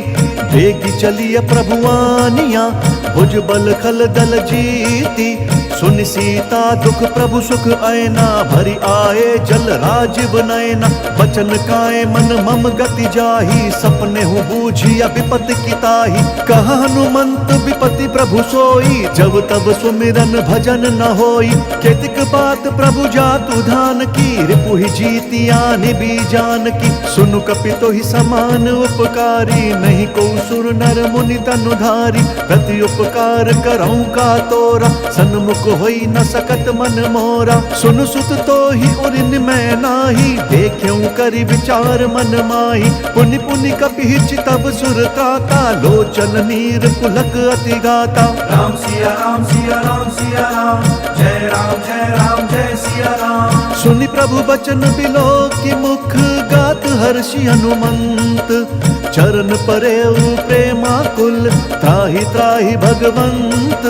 वेगी चलिय प्रभुआनिया, भुज बल खल दल जीती। सुनि सीता दुख प्रभु सुख ऐना, भरी आए जल राजीव नयना। बचन काए मन मम गति जाही, सपने हूँ बूझिया विपति की ताही। कहा हनुमंत विपति प्रभु सोई, जब तब सुमिरन भजन न होई। केतिक बात प्रभु जातु धान की, रिपुहि जीतिया निबी जान की। सुनु कपि तोहि समान उपकारी, नहीं को सुर नर मुनि तनुधारी। प्रति उपकार करऊँ का तोरा, सन्मुख होई न सकत मन मोरा। सुन सुत तो ही उरिन मैं नाही, देख्यूं करि विचार मन माही। पुनि पुनि कपि तब सुर त्राता, लोचन नीर पुलक अति गाता। राम सिया राम सिया राम सिया राम, जय राम जय सिया राम। सुनि प्रभु बचन बिलो की मुख, गात हर्षि हनुमंत। चरण परेउ प्रेमाकुल, त्राहि त्राहि भगवंत।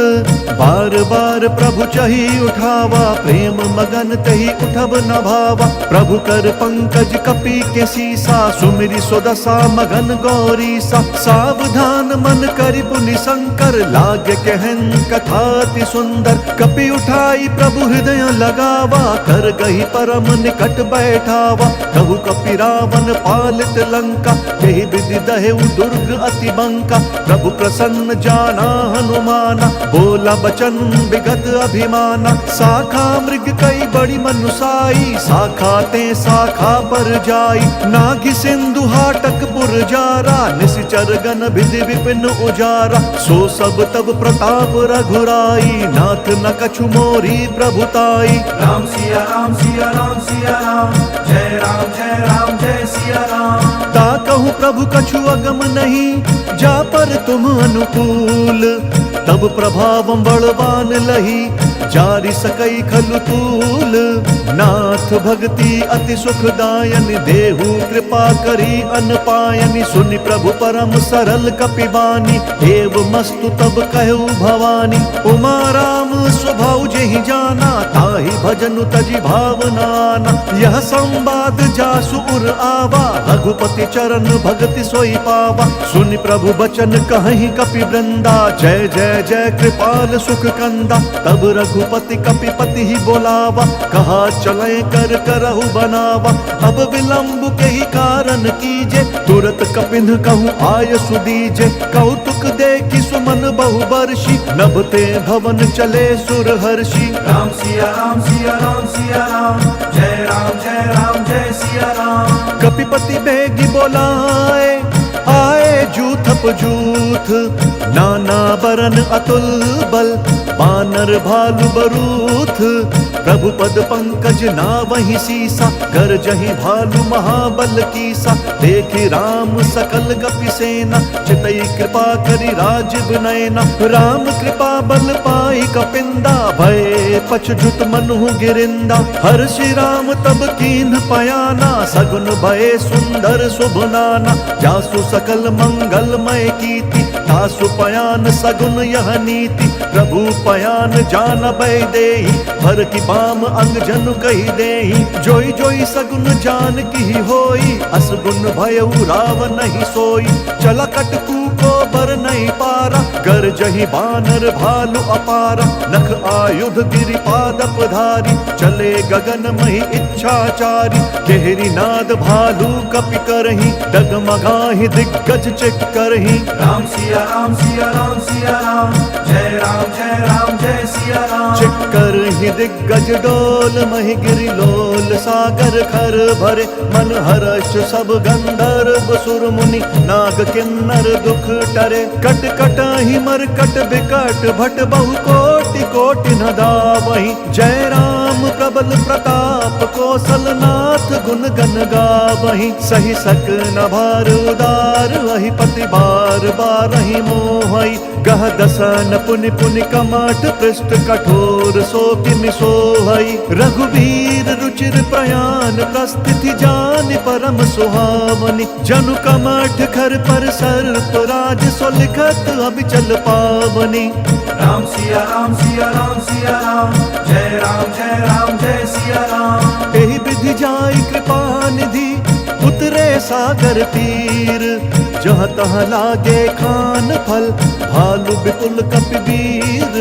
बार बार प्रभु चही उठावा, प्रेम मगन तही उठब न भावा। प्रभु कर पंकज कपि के सीसा, सुमिरि सुदशा मगन गौरीसा। सावधान मन करि पुनि शंकर, लागे कहन कथा अति सुंदर। कपि उठाई प्रभु हृदय लगावा, कर गही परम निकट बैठावा। कहु कपि रावण पालित लंका, यही विधि दहेउ दुर्ग अति बंका। प्रभु प्रसन्न जाना हनुमाना, बोला बचन विगत अभिमाना। शाखा मृग कई बड़ी मनुसाई, शाखा ते शाखा पर जाई। नागि सिंधु हाटक पुरजारा, निश्चर गण विधि विपिन उजारा। सो सब तब प्रताप रघुराई, नाथ न कछु मोरी प्रभुताई। राम सिया राम सिया राम सिया राम, जय राम जय सिया राम। ता कहूँ प्रभु कछु अगम नहीं, जा पर तुम अनुकूल। तब प्रभावम बलवान लही, जारि सकई खलु तूल। नाथ भक्ति अति सुखदायन, देहु कृपा करी अन पायनि। सुनि प्रभु परम सरल कपिबानी, एव मस्तु तब कहु भवानी। उमा राम स्वभाव जेहि जाना, ताहि भजनु तजि भावनाना। यह संवाद जासु उर आवा, रघुपति चरण भगति सोई पावा। सुनि प्रभु बचन कहि कपि वृंदा, जय जय जय कृपाल सुख कंदा। तब रघुपति कपिपति ही बोलावा, कहा चले कर करहु बनावा। अब विलंब के ही कारण कीजे, तुरत कपिन कहूँ आय सुदीजे। कौतुक देखि सुमन बहु बरषि, नभते भवन चले सुर हर्षि। राम सिया राम सिया राम सिया राम, जय जय सिया राम। कपिपति बेगी बोलाए, आए जूथप जूथ। नाना बरन अतुल बल, बानर भालु बरूथ। प्रभु पद पंकज नावहि सीसा, गरजहि भालु महाबल कीसा। देखि राम सकल गपि सेना, चितई कृपा करि राजीव नयना। राम कृपा बल पाई कपिंदा, भय पछजुत मनु गिरिंदा। हर्षि राम तब कीन्ह पयाना, सगुन भय सुंदर शुभ नाना। जासु सकल मंगलमय कीर्ति, तासु पयान सगुन यह नीति। प्रभु पयान जान बै देहि, भर की बाम अंग जनु कही देहि। जोई जोई सगुन जान की होई, असगुन भयउ राव नहीं सोई। चला कटकू को बर नहीं पारा, कर जही बानर भालु अपारा। नख आयुध गिरिपादप धारी, चले गगन मही इच्छाचारी। केहरी नाद भालु कपि करही, डगमगाहि दिग्गज चित करही। राम सिया राम सिया राम सिया राम, जय राम जय सिया राम। चिक्कर ही दिग्गज डोल, मही गिरि लोल सागर खर भरे। मन हर्ष सब गंधर्व सुर मुनि, नाग किन्नर दुख टरे। कट कट ही मरकट बिकट, भट बहु कोटि कोटि न दावहि। जय राम प्रबल प्रताप, कौशल नाथ गुण गण गावहि। सही सक न भार उदार, वही पति बार बारहि मोहई। गह दसन पुनि पुनि कमठ, पृष्ठ कठोर सो किमि सोहई। रघुवीर रुचिर प्रयाण, प्रस्थिति जान परम सुहावनी। जनु कमठ खर पर सर्प राज, सो लिखत अबिचल पावनी। राम सिया राम सिया राम सिया राम, जय राम जय सिया राम। एहि विधि जाई कृपा निधि, उतरे सागर तीर। जहाँ तहाँ लागे खान फल, भालु विपुल कपिवीर।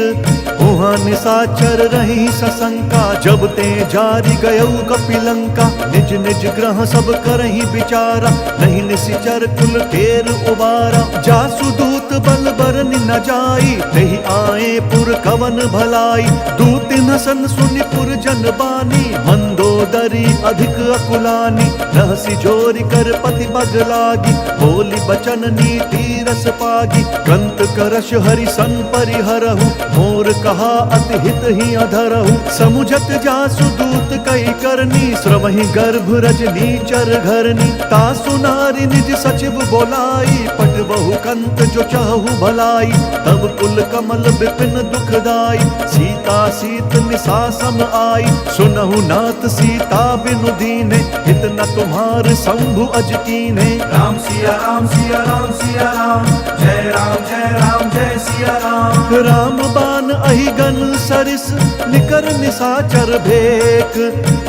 उहाँ निशाचर रही सशंका, जब ते जारी गयऊ कपिलंका। निज निज ग्रह सब करही विचारा, नहीं निशिचर कुल केर उबारा। जासु दूत बल बरनि न जाई, तेहि आए पुर कवन भलाई। दूत न सन सुनि पुर जन बानी, मंदोदरी अधिक अकुलानी। रहसी जोरी कर पति बग लागी, बोली बचन नीति रस पागी। कंत करश हरि सन परिहरहु, मोर कहा अति हित ही अधरहु। समुझत जासु दूत कई करनी, श्रवहि गर्भ रजनी चर घरनी। तासु नारी निज सचिव बोलाई, पट बहु कंत जो चाहु भलाई। तब कुल कमल विपिन दुखदाई, सीता सीत निशा सम आई। सुनहु नाथ सीता बिनु दीने, हित न तुम्हार शंभु अज कीन्हे। राम सिया राम सिया राम सिया राम, जय राम जय सिया राम। राम बान अहिगन सरिस, निकर निशाचर भेक।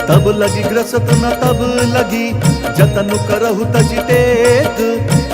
तब लगी ग्रसत न तब लगी, जतन करहु तजि टेक।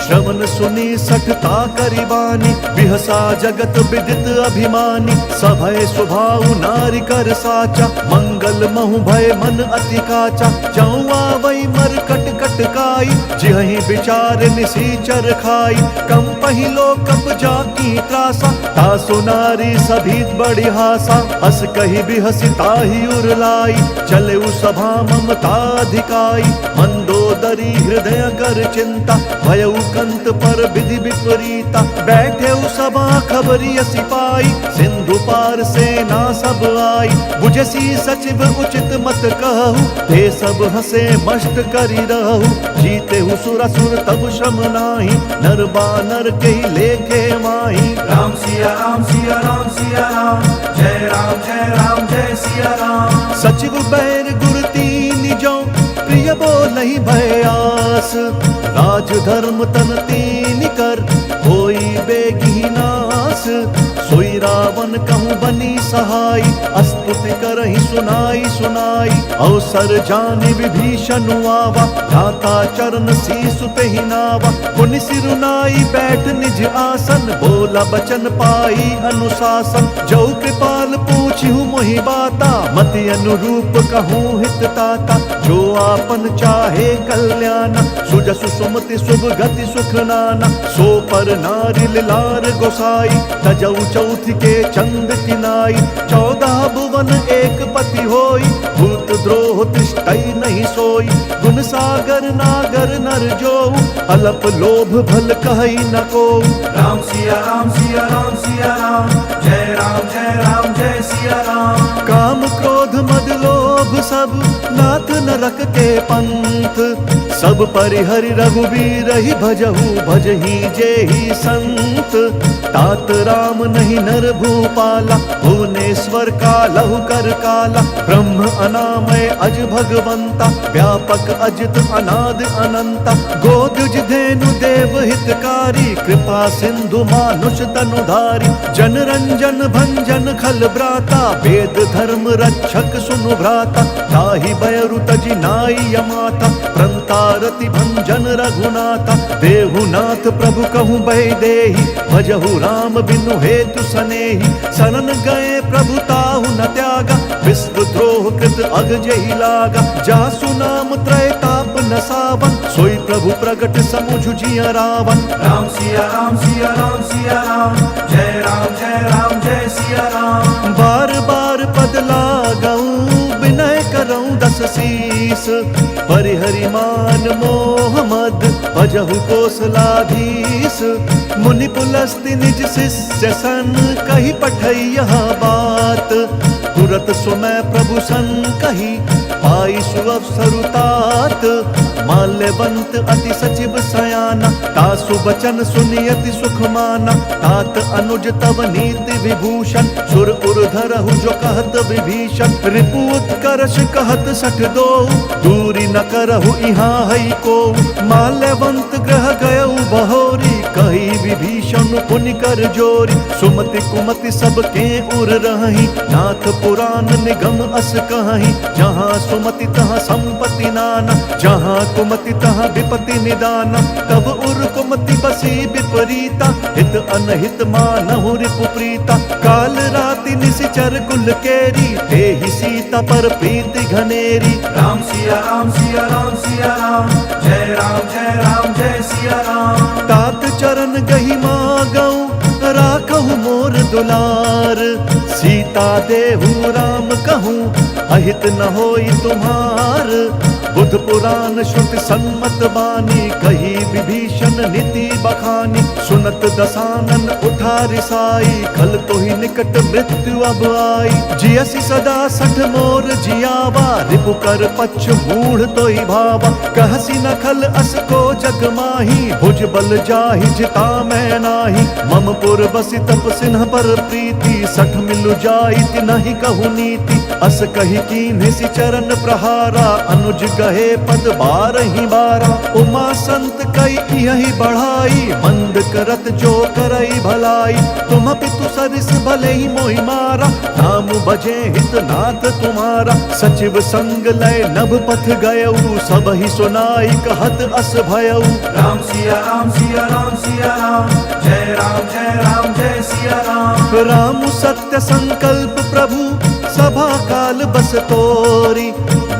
श्रवण सुनी सठता करिबानी, बिहसा जगत विदित अभिमानी। सभय स्वभाव नारी कर साचा, मंगल पागल महु भय मन अति काचा, जाऊँ आवई मर कट कट काई, जिहि विचार निसीचर खाई, कम पहिलो कब जाकी त्रासा, तासु नारी सभी बड़ी हासा, हस कही बिहसी ताहि उरलाई, चले उ सभा ममताधिकाई, मंदोदरी हृदय कर चिंता, भयउ कंत पर विधि विपरीता, बैठे उ सभा खबरी सिपाई, सिंधु पार सेना सब आई, बुझसी सचिव उचित मत कहु, ते सब हसे मष्ट करी रहु, जीते हु सुरसुर तब श्रम नाही, नर बानर के लेखे माही। राम सिया राम सिया राम सिया राम, जय राम जय राम जय सिया राम। सचिव बैर गुर तीन जो, प्रिय बोलहि भयास, राज धर्म तन तीन कर, होई बेगी नास, सोई रावण कहूँ बनी सहाय, अस्तुति करहि सुनाई सुनाई, अवसर जाने विभीषण आवा, भ्राता चरण शीसु तेहि नावा, पुनि सिरुनाई बैठ निज आसन, बोला बचन पाई अनुशासन, जो कृपाल पूछिहु मोहि बाता, मति अनुरूप कहूँ हित ताता, जो आपन चाहे कल्याण, सुजसु सुमति शुभ गति सुख नाना, सो पर नारी लार गोसाई, तजऊ चौथ के चंद किनाई, 14 भुवन एक पति होई, भूत द्रोह तिष्ठई नहीं सोई, गुण सागर नागर नर जो, अलप लोभ भल कहई न को। राम सिया राम सिया राम सिया राम, जय राम जय सिया राम। काम क्रोध मद लोभ सब नाथ नरक के पंथ, सब परिहरि रघुवीर ही भजहु भजहि जेहि संत, तात राम नहीं नर भूपाला, भुवनेश्वर कालहु कर काला, ब्रह्म अनामय अज भगवंता, व्यापक अजित अनाद अनंता, गोदुज धेनु देव हितकारी, कृपा सिंधु मानुष तनुधारी, जन रंजन भंजन खल भ्राता, वेद धर्म रक्षक सुनु भ्राता, ताहि बयरु तजि नाई यमाता, प्रंतारति भंजन रघुनाथा, देहुनाथ प्रभु कहूँ बहि देहि, भजहु राम बिनु हेतु सनेहि, शरण गए प्रभु ताहु न त्यागा, विश्व द्रोह कृत अग जहि लागा, जासु नाम त्रैताप न सावन, सोई प्रभु प्रगट समुझ जिया रावण। राम सिया राम सिया राम सिया राम, जय राम जय सिया राम। बार बार पद लागऊं विनय करऊं दस शीस, परिहरि मान मोह मद भजहु कोसलाधीश, मुनि पुलस्ति निज शिष्य सन, कही पठई यह बात, तुरत सुमय प्रभु सन कही, पाई सुअवसरु तात, माल्यवंत अति सचिव सयाना, तासु बचन सुनि अति सुख माना, तात अनुज तव नीति विभूषण, सुर उर धरहु जो कहत विभीषण, रिपु उत्कर्ष कहत सठ दो, दूरी न करहु इहाँ हई को, माल्यवंत ग्रह गयउ बहोरी, कही विभीषण पुनि कर जोरी, सुमति कुमति सब के उर रही, नाथ पुराण निगम अस कहीं, जहाँ सुमति तहाँ संपत्ति नाना, जहाँ कुमति तहाँ विपत्ति निदाना, तब उर कुमति बसी विपरीता, हित अनहित मानहु रिपु प्रीता, काल राति निशिचर कुल केरी, तेहि सीता पर प्रीति घनेरी। राम सिया राम सिया राम सिया राम, जय राम जय सिया राम। तात चरण गहि मागऊं राखहु मोर दुलार, सीता देहु राम कहूँ अहित न होई तुम्हार, बुध पुराण श्रुति सम्मत बानी, कही विभीषण नीति बखानी, सुनत दसानन उठा रिसाई, खल तो ही निकट मृत्यु अब आई, जियसि सदा सठ मोर जियावा, रिपु कर पक्ष मूढ़ तो ही भावा, कहसी न खल अस को जग माही, भुज बल जाहि जिता मैं नाही, मम पुर बसि तप सिन्ह पर प्रीति, सठ मिलु जाइत नहीं कहु नीति, अस कही कीन्हि सि चरण प्रहारा, अनुज गहे पद बारहि बारा, उमा संत कई यही बढ़ाई, मंद करत जो करई भलाई, तुम पितु सरिस भले ही मोहि मारा, नाम बजे हित नाथ तुम्हारा, सचिव संग लय नभ पथ गयऊ, सब ही सुनाई कहत अस भयऊ। राम सिया राम सिया राम सिया राम, जय राम जय सिया राम। राम सत्य संकल्प प्रभु सभा काल बस तोरी।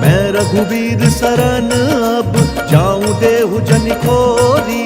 मैं रघुवीर सरन अब जाऊं देहु जन खोरी।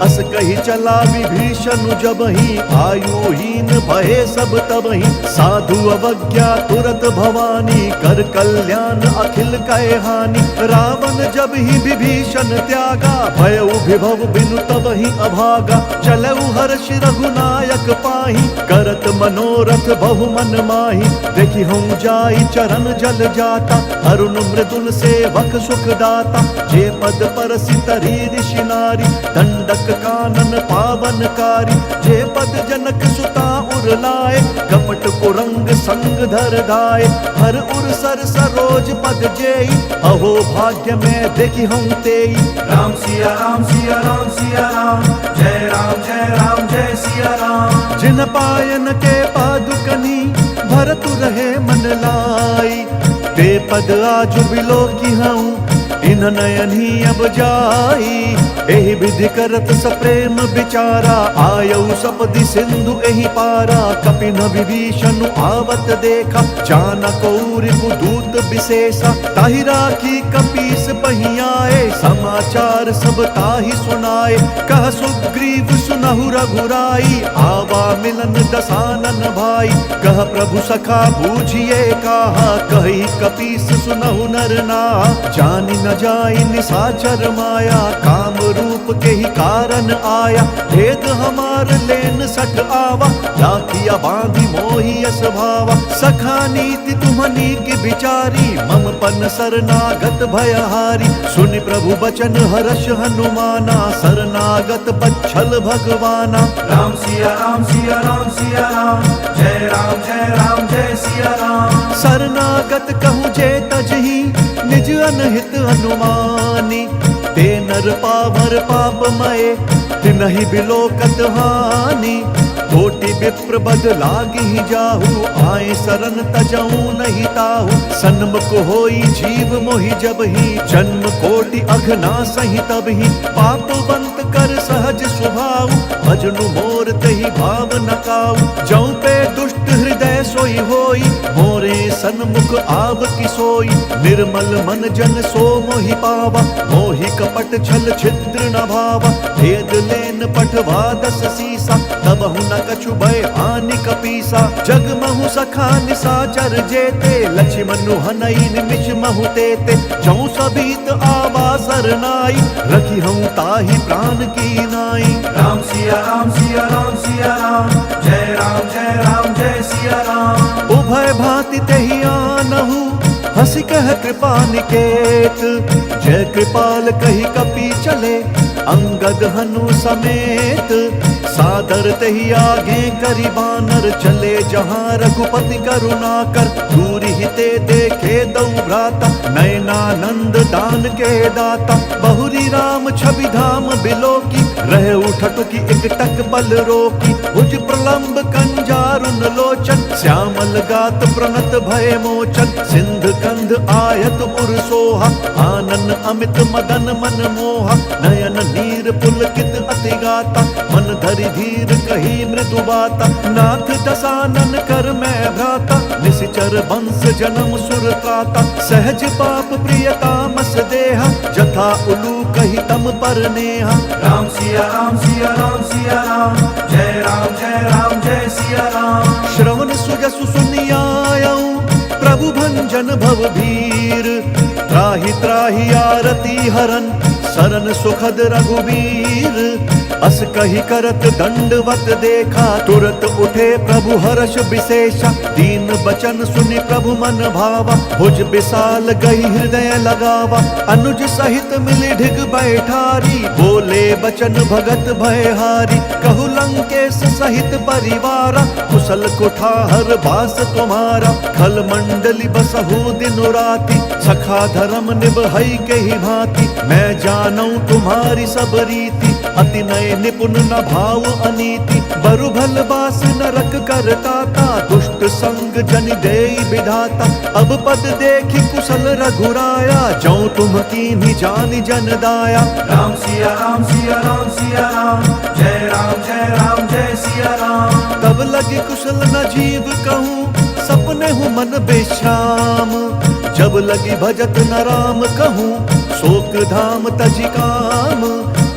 अस कही चला विभीषण जबहि आयुहीन भये सब तबहि। साधु अवज्ञा तुरत भवानी कर कल्याण अखिल कहे हानि। रावण जब ही विभीषण त्यागा भयउ विभव बिनु तबहि अभागा। चलऊ हर्ष रघुनायक पाहि करत मनोरथ बहु मन माहि। देखि हम जाई चरण जल जाता अरुण मृदुल सेवक सुख दाता। जे पद परसि तरी ऋषि नारी दंडक कानन पावनकारी। जे पद जनक सुता उर लाए कपट कुरंग संग धर धाय। हर उर सर सरोज पद जेई अहो भाग्य में देखि हम तेई। राम सिया राम सिया राम सिया राम जय राम जय राम जय सिया राम। जिन पायन के पादुकनी भरतु रहे मन लाई। ते पद आजु बिलो की हूँ इन नयन ही अब जाई। एहि विधि करत सप्रेम विचारा आयऊ सपदि सिंधु एहि पारा। कपिन विभीषण आवत देखा चानक रिपु दूत विशेषा। ताहि राखी कपीस पहियाए समाचार सब ताहि सुनाए। कह सुग्रीव सुनहु रघुराई आवा मिलन दसानन भाई। कह प्रभु सखा बूझिए काहा कही कपीस सुनहु नर नाहा। जानि न जाई निसाचर माया काम रूप के ही कारण आया। भेद हमार लेन सठ आवा राखिया बांधी मोहि यस भावा। सखा नीति तुम्हनी की विचारी मम पन शरणागत भयहारी। सुनि प्रभु बचन हर्ष हनुमाना शरणागत बच्छल भगवाना। राम सिया राम सिया राम सिया राम जय राम जय सिया राम। शरणागत कहूँ जे तजहि निज अनहित अनुमानी। ते नर पावर पापमय तिनहि बिलोकत हानि। कोटि विप्र बद लागी जाहु आए शरण तजहु नहीं ताहु। सन्मुख होई जीव मोहि जबहि जन्म कोटि अघना सही तबहि। पापवंत कर सहज स्वभाव भजनु मोर तहि भाव न काऊ। जौ पे दुष्ट हृदय सोई होई मोरे सन्मुख आव की सोई। निर्मल मन जन सो मोहि पावा मोहि कपट छल छिद्र न भावा। भेद लेन पठवा दस सीसा तबहु न कछु भय हानि कपीसा। जग महु सखा निसाचर जेते लक्ष्मणु हनई निमिष महु तेते। जौ सबीत आवा सरनाई रखी हूँ ताहि प्राण की नाई। राम सिया राम सिया राम सिया राम जय राम जय सिया राम। उभय भांति तेहि आनहु हंसी कह कृपा निकेत। जय कृपाल कही कपि चले अंगद हनु समेत। सादर तेहि आगे करि बानर चले जहाँ रघुपति करुणा कर। दूरि हिते देखे दौ भ्राता नयनानंद दान के दाता। बहुरी राम छवि धाम बिलोकी रहे उठटुकी एकटक बल रोकी। भुज प्रलंब कंजारुन लोचन श्यामल गात प्रणत भय मोचन। सिंध कंध आयत उर सोहा आनन अमित मदन मन मोहा। नयन नीर पुलकित अति गाता मन धरि धीर कही मृदु बाता। नाथ दसानन कर मैं भ्राता निशिचर वंश जन्म सुर त्राता। सहज पाप प्रियता मस देहा जथा उलू कही तम पर नेहा। राम सिया राम सिया राम सिया राम जय जय सिया राम। श्रवण सुजसु सुनियायऊ प्रभु भंजन भव भीर। त्राहि त्राहि आरती हरन सरन सुखद रघुवीर। अस कही करत दंडवत देखा तुरत उठे प्रभु हर्ष विशेषा। दीन बचन सुनि प्रभु मन भावा भुज विशाल गई हृदय लगावा। अनुज सहित मिली ढिग बैठारी बोले बचन भगत भयहारी। कहु लंकेश सहित परिवारा कुशल कुठार बास तुम्हारा। खल मंडली बसहु दिन राति सखा धर्म निभई के ही भांति। मैं जानूं तुम्हारी सब रीति अति नय निपुण न भाव अनीति, बरु भल बास नरक करताता, दुष्ट संग जन देई विधाता। अब पद देखी कुशल रघुराया, जौ तुम कीन्ही जानि जन दाया। राम सिया राम सिया राम सिया राम, जय राम जय राम जय सिया राम। तब लगी कुशल न जीव कहूँ, सपने हूँ मन बेश्राम। जब लगी भजत न राम कहूँ, शोक धाम तजि काम।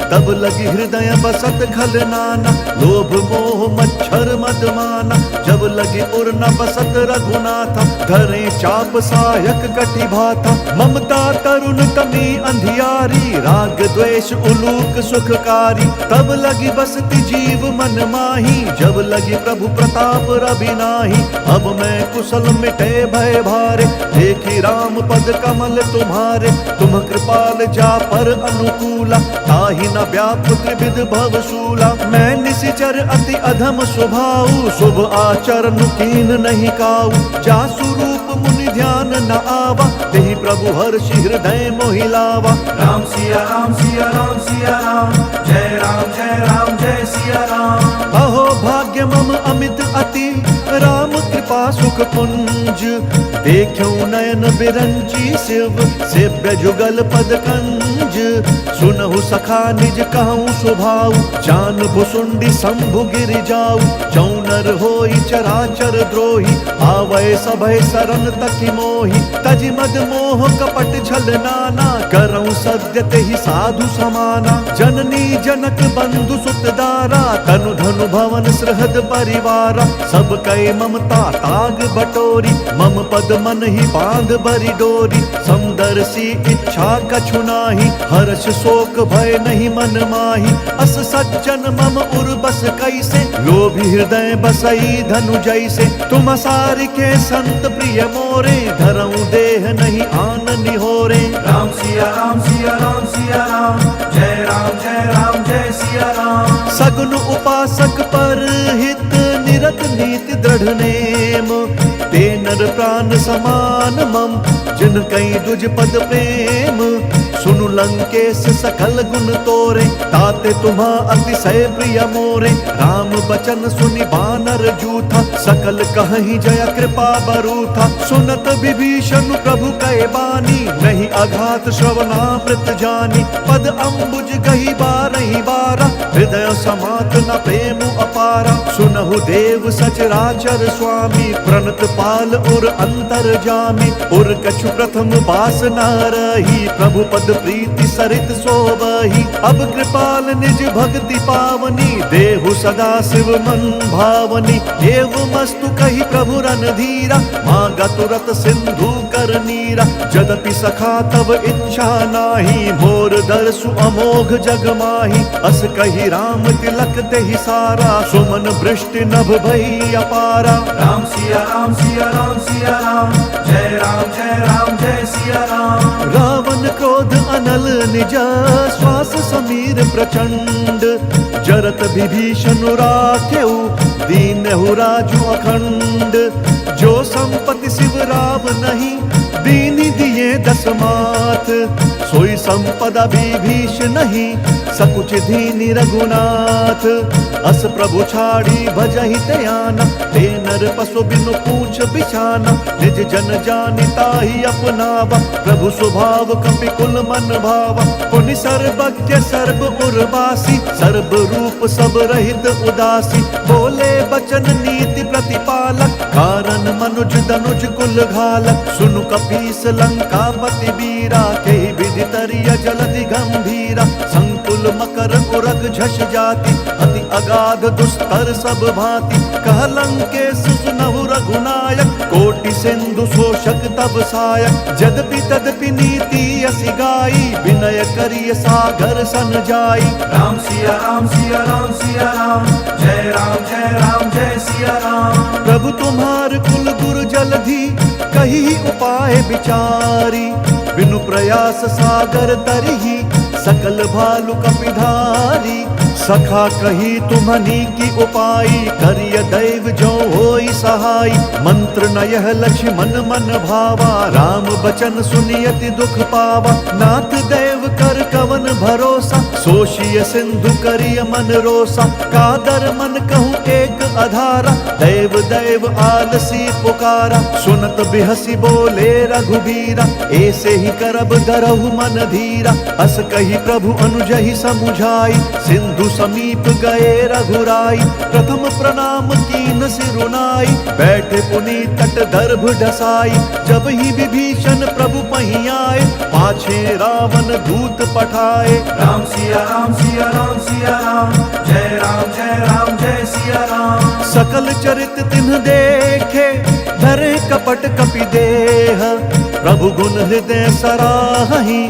तब लगी हृदय बसत खल नाना, लोभ मोह मच्छर मद माना। जब लगी उर न बसत रघुनाथा, धरे चाप सायक कटि भाथा। ममता तरुण तमी अंधियारी, राग द्वेष उलूक सुखकारी। तब लगी बसती जीव मन माही, जब लगी प्रभु प्रताप रवि नाही। अब मैं कुशल मिटे भय भारे, देखी राम पद कमल तुम्हारे। तुम कृपाल जा पर अनुकूला, ताहि न व्याप त्रिविध भवशूला। मैं निशिचर अति अधम स्वभाव, शुभ आचरण कीन नहीं काऊ। जासु रूप मुनि ध्यान न आवा, तेहि प्रभु हर्षि हृदय मोहि लावा। राम सिया राम सिया राम सिया राम, जय राम जय सिया राम। अहो भाग्य मम अमित अति, राम कृपा सुख पुंज। देखूं नयन बिरंची शिव, सेव्य जुगल पद कंज। सुनहु सखा निज कहूँ स्वभाव, जान भुसुंडी शंभु गिर जाऊ। जौ नर होई चराचर द्रोही, आवै सभय सरन तकि मोहि। तजि मद मोह कपट छल नाना, करऊं सद्य तेहि साधु समाना। जननी जनक बंधु सुत दारा, तनु धनु भवन सृहद परिवारा। सब कै ममता ताग बटोरी, मम पद मन ही बांध बरि डोरी। समदर्शी इच्छा कछु नाही, हर्ष शोक भय नहीं मन माही। अस सज्जन मम उर बस कैसे, लोभी हृदय बसई धनु जैसे। तुम सारि के संत प्रिय मोरे, धरऊं देह नहीं आन निहोरे। राम सिया राम सिया राम सिया राम, जय राम जय सिया राम। सगुन उपासक पर हित, निरत नीति दृढ़ नेम। ते नर प्राण समान मम, जिन कई दुज पद प्रेम। सुनु लंकेश सकल गुण तोरे, ताते तुम्हा अतिशय प्रिय मोरे। राम बचन सुनि बानर जूथा, सकल कहहि जय कृपा बरूथा। सुनत विभीषण प्रभु कै बानी, नहीं अघात श्रवणामृत जानी। पद अम्बुज गही बारहि बारा, हृदय समात न प्रेम अपारा। सुनहु देव सचराचर स्वामी, प्रणत पाल उर अंतर जामी। उर कछु प्रथम बास न रही, प्रभु पद प्रीति सरित सोबही। अब कृपाल निज भक्ति पावनी, देहु सदा शिव मन भावनी। एवमस्तु कही प्रभु रणधीरा, मांगा तुरत सिंधु कर नीरा। जदपि सखा तब इच्छा नाही, मोर दर्शु अमोघ जग माही। अस कही राम तिलक तेहि सारा, सुमन वृष्टि नभ भई अपारा। राम सिया राम सिया राम सिया राम, जय राम जय सिया राम। रावण क्रोध अनल निज, श्वास समीर प्रचंड। जरत विभीषण राखेउ, दीनहु राजु अखंड। जो संपत्ति शिव राव नहीं, दीनि दिए दस मात। सोई संपदा विभीष नहीं, सकुच दीनि रघुनाथ। अस प्रभु छाड़ी भजहि त्याना, ते नर पशु बिनु पूछ बिछाना। निज जन जानि ताहि अपनावा, प्रभु स्वभाव कपि कुल मन भावा। पुनि सर्वज्ञ सर्व उर्वासी, सर्व रूप सब रहित उदासी। बोले बचन नीति प्रतिपालक, कारण मनुज दनुज कुल घालक। सुनु कपीस लंकापति वीरा, केहि विधि तरिय जलधि गंभीरा। संकुल मकर उरग झष जाति, अति अगाध दुस्तर सब भांति। कह लंकेश सुनहु रघुनायक, कोटि सिंधु शोषक तब सायक। जदपि तदपि नीति असि गाई, विनय करिय सागर सन जाई। राम सिया राम सिया राम सिया राम, जय राम जय सिया राम। प्रभु तुम्हार कुल गुरु जलधि, कही उपाय विचारी। बिनु प्रयास सागर तरही, सकल भालु कपिधारी। सखा कही तुम्हनी की उपाई, करिय दैव जो होई सहाय। मंत्र न यह लक्ष्मण मन भावा, राम बचन सुनियति दुख पावा। नाथ देव कर कवन भरोसा, सोशिय सिंधु करिय मन रोसा, कादर मन कहूँ एक अधारा। दैव दैव आलसी पुकारा, सुनत बिहसी बोले रघुबीरा। ऐसे ही करब धरहु मन धीरा, अस कही प्रभु अनुजहि समुझाई। सिंधु समीप गए रघुराई, प्रथम प्रणाम कीन सिरुनाई। बैठे पुनि तट दर्भ ढसाई, जब ही विभीषण प्रभु पहीं आए। पाछे रावण दूत पठाए, राम सिया राम सिया राम सिया राम, जय राम जय राम जय सिया राम। सकल चरित तिन्ह देखे, धरे कपट कपि देह। प्रभु गुण हृदय सराहि,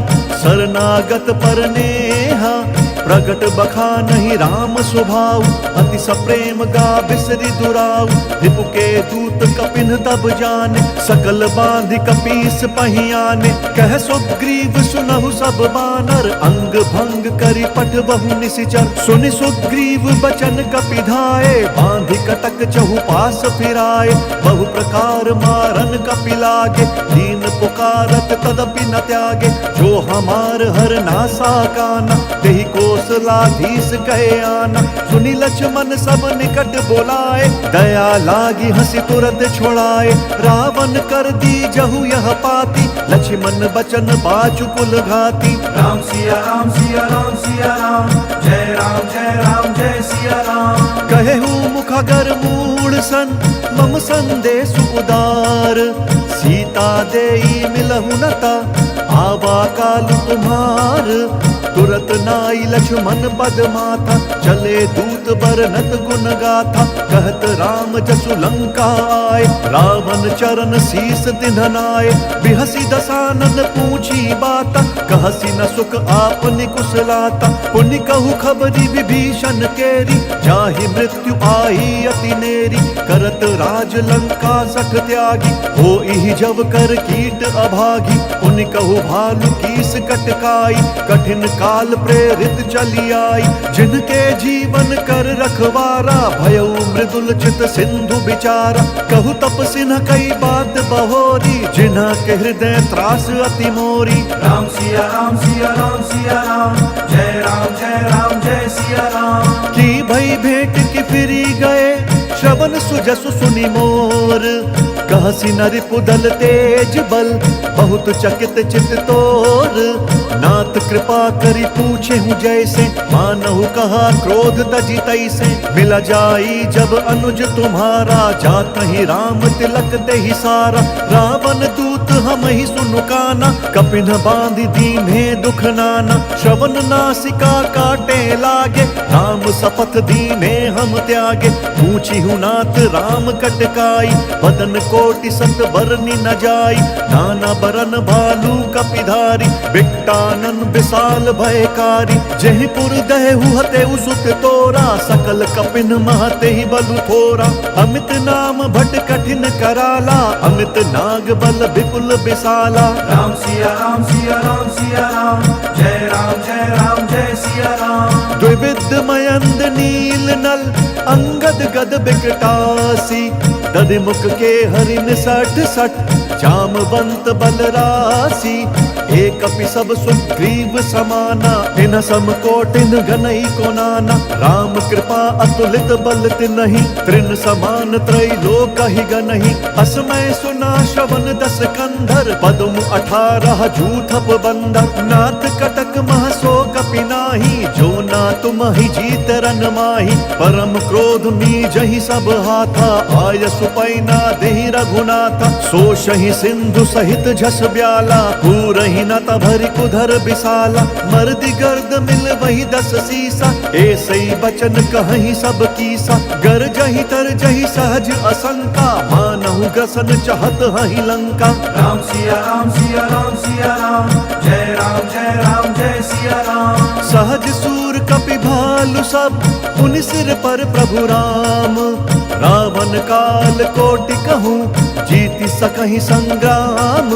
शरणागत पर नेहा। प्रगट बखानहि राम स्वभाव, अति सप्रेम गा बिसरि दुराऊ। रिपु के दूत कपिन तब जाने, सकल बांधि कपीस पहीं आने। कह सुग्रीव सुनहु सब बानर, अंग भंग करि पठ बहु निशिचर। सुनि सुग्रीव बचन कपि धाये, बांधि कटक चहु पास फिराए। बहु प्रकार मारन कपि लागे, दीन पुकारत तदपि न त्यागे। जो हमार हर नासा काना, तेहि कौशलाधीश कहे आना। सुनि लक्ष्मण सब निकट बोलाए, दया लागी हंसी तुरत छोड़ाए। रावण कर दी जहु यह पाती, लक्ष्मण बचन बाचु कुल घाती। राम सिया राम सिया राम सिया राम, जय राम जय सिया राम। कहेहु मुखगर मूढ़ सन, मम संदेश उदार। सीता देई मिलहु नता, आवा काल तुम्हार। तुरत नाई लक्ष्मण पद माथा, चले दूत बरनत गुण गाथा। कहत राम जसु लंका आए, रावण चरण शीस तिन्ह नाए। बिहसी दसानन पूछी बाता, कहसी न सुख आपनि कुशलाता। पुनि कहु खबरी विभीषण केरी, जाहि मृत्यु आई अति नेरी। करत राज लंका सठ त्यागी, होई जब कर कीट अभागी। पुनि कहु भालु कीस कटकाई, कठिन काल प्रेरित चली आई। जिनके जीवन कर रखवारा, भयउ मृदुल चित सिंधु बिचारा। कहु तपस्वी न कई बात बहोरी, जिन्हा के हृदय त्रास अति मोरी। राम सिया राम सिया राम सिया राम, जय राम जय सिया राम। की भई भेंट की फिरी गए, श्रवण सुजसु सुनि मोर। कहसी नरि पुदल तेज बल, बहुत चकित चित तोर। नाथ कृपा करी पूछे हूँ जैसे, मानहु कहा क्रोध तजी तैसे। मिला जाई जब अनुज तुम्हारा, जात ही राम तिलक देहि सारा। रावण दूत हम ही सुनु काना, कपिन बांधि दीन्हे दुख नाना। श्रवण नासिका काटे लागे, राम शपथ दीने हम त्यागे। पूछी हूँ नाथ राम कटकाई, बदन कोटि सत बरनी न जाई। नाना बरन भालू कपिधारी, बिकटानन विशाल भयकारी। जयपुर दहु हतेउ सुत तोरा, सकल कपिन महते ही बलु थोरा। अमित नाम भट कठिन कराला, अमित नाग बल विपुल विशाला। राम सिया राम सिया राम सिया राम, जय राम जय सिया राम। द्विविध मयंद नील नल, अंगद गद बिकटासी। दधिमुख के हरिन सठ सठ, जामवंत बलरासी। एक कपि सब सुग्रीव समाना, इन सम कोटिन घनई को नाना। राम कृपा अतुलित बल तिन्हि, त्रिन समान त्रैलोक ही गनहि। असमय सुना श्रवण दस कंधर, पदम 18 जूथप बंदर। नाथ कटक मह सो कपि नाही, जो ना तुम ही जीत रन माही। परम क्रोध मी जहि सब हाथा, आय सुपैना देहि रघुनाथा। सोषहि सिंधु सहित झस ब्याला, पूरहि न तभरि कुधर विशाला। मर्दि गर्द मिल वही 10 सीसा, ऐसई बचन कहहि सब कीसा। गर जहि तर जहि सहज असंका, मानहु ग्रसन चहत हहि लंका। राम सिया राम सिया राम सिया राम, जय राम जय सिया राम। सहज सूर कपि भार पावलु सब पुनि सिर पर प्रभु राम। रावण काल कोटि कहूँ जीति सकहि संग्राम।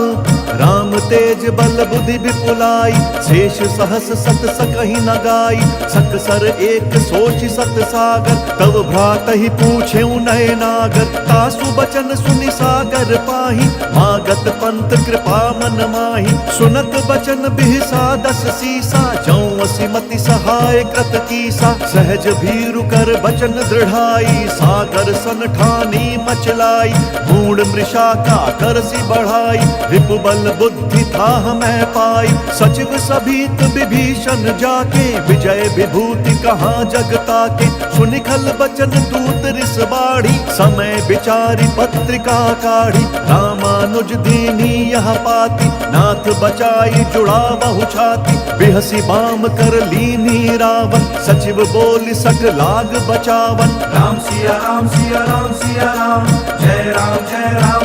राम तेज बल बुद्धि विपुलाई शेष सहस सत सकहि न गाई। सकसर एक सोच सत सागर तव भ्रातहि पूछे नय नागर। तासु बचन सुनि सागर पाहि मागत पंथ कृपा मन माहि। सुनत बचन बिहसा दस सीसा जौं असिमति सहाय कृत कीसा। सहज भीरु कर बचन दृढ़ाई सागर सन ठानी मचलाई। मूढ़ मृषा का करसी बढ़ाई रिपु बल बुद्धि था मैं पाई। सचिव सभीत विभीषण जाके विजय विभूति कहाँ जगता के। सुनिखल बचन दूत रिस बाढ़ी समय विचारी पत्रिका काढ़ी। रामानुज दीनी यह पाती नाथ बचाई जुड़ा बहु छाती। बिहसी बाम कर लीनी रावण सचिव बोल सक लाग बचावन। राम सिया राम सिया राम सिया राम जय राम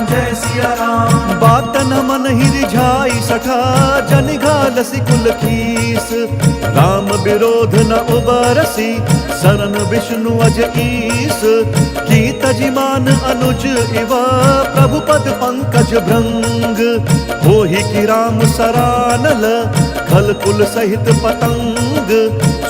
जय सिया राम। बात न मन ही रिझाई सठा जन घालसी कुल खीस। राम विरोध न उबरसी शरण विष्णु अज ईस। की तजिमान अनुज इवा प्रभु पद पंकज भृंग। होहि की राम सरानल खल कुल सहित पतंग।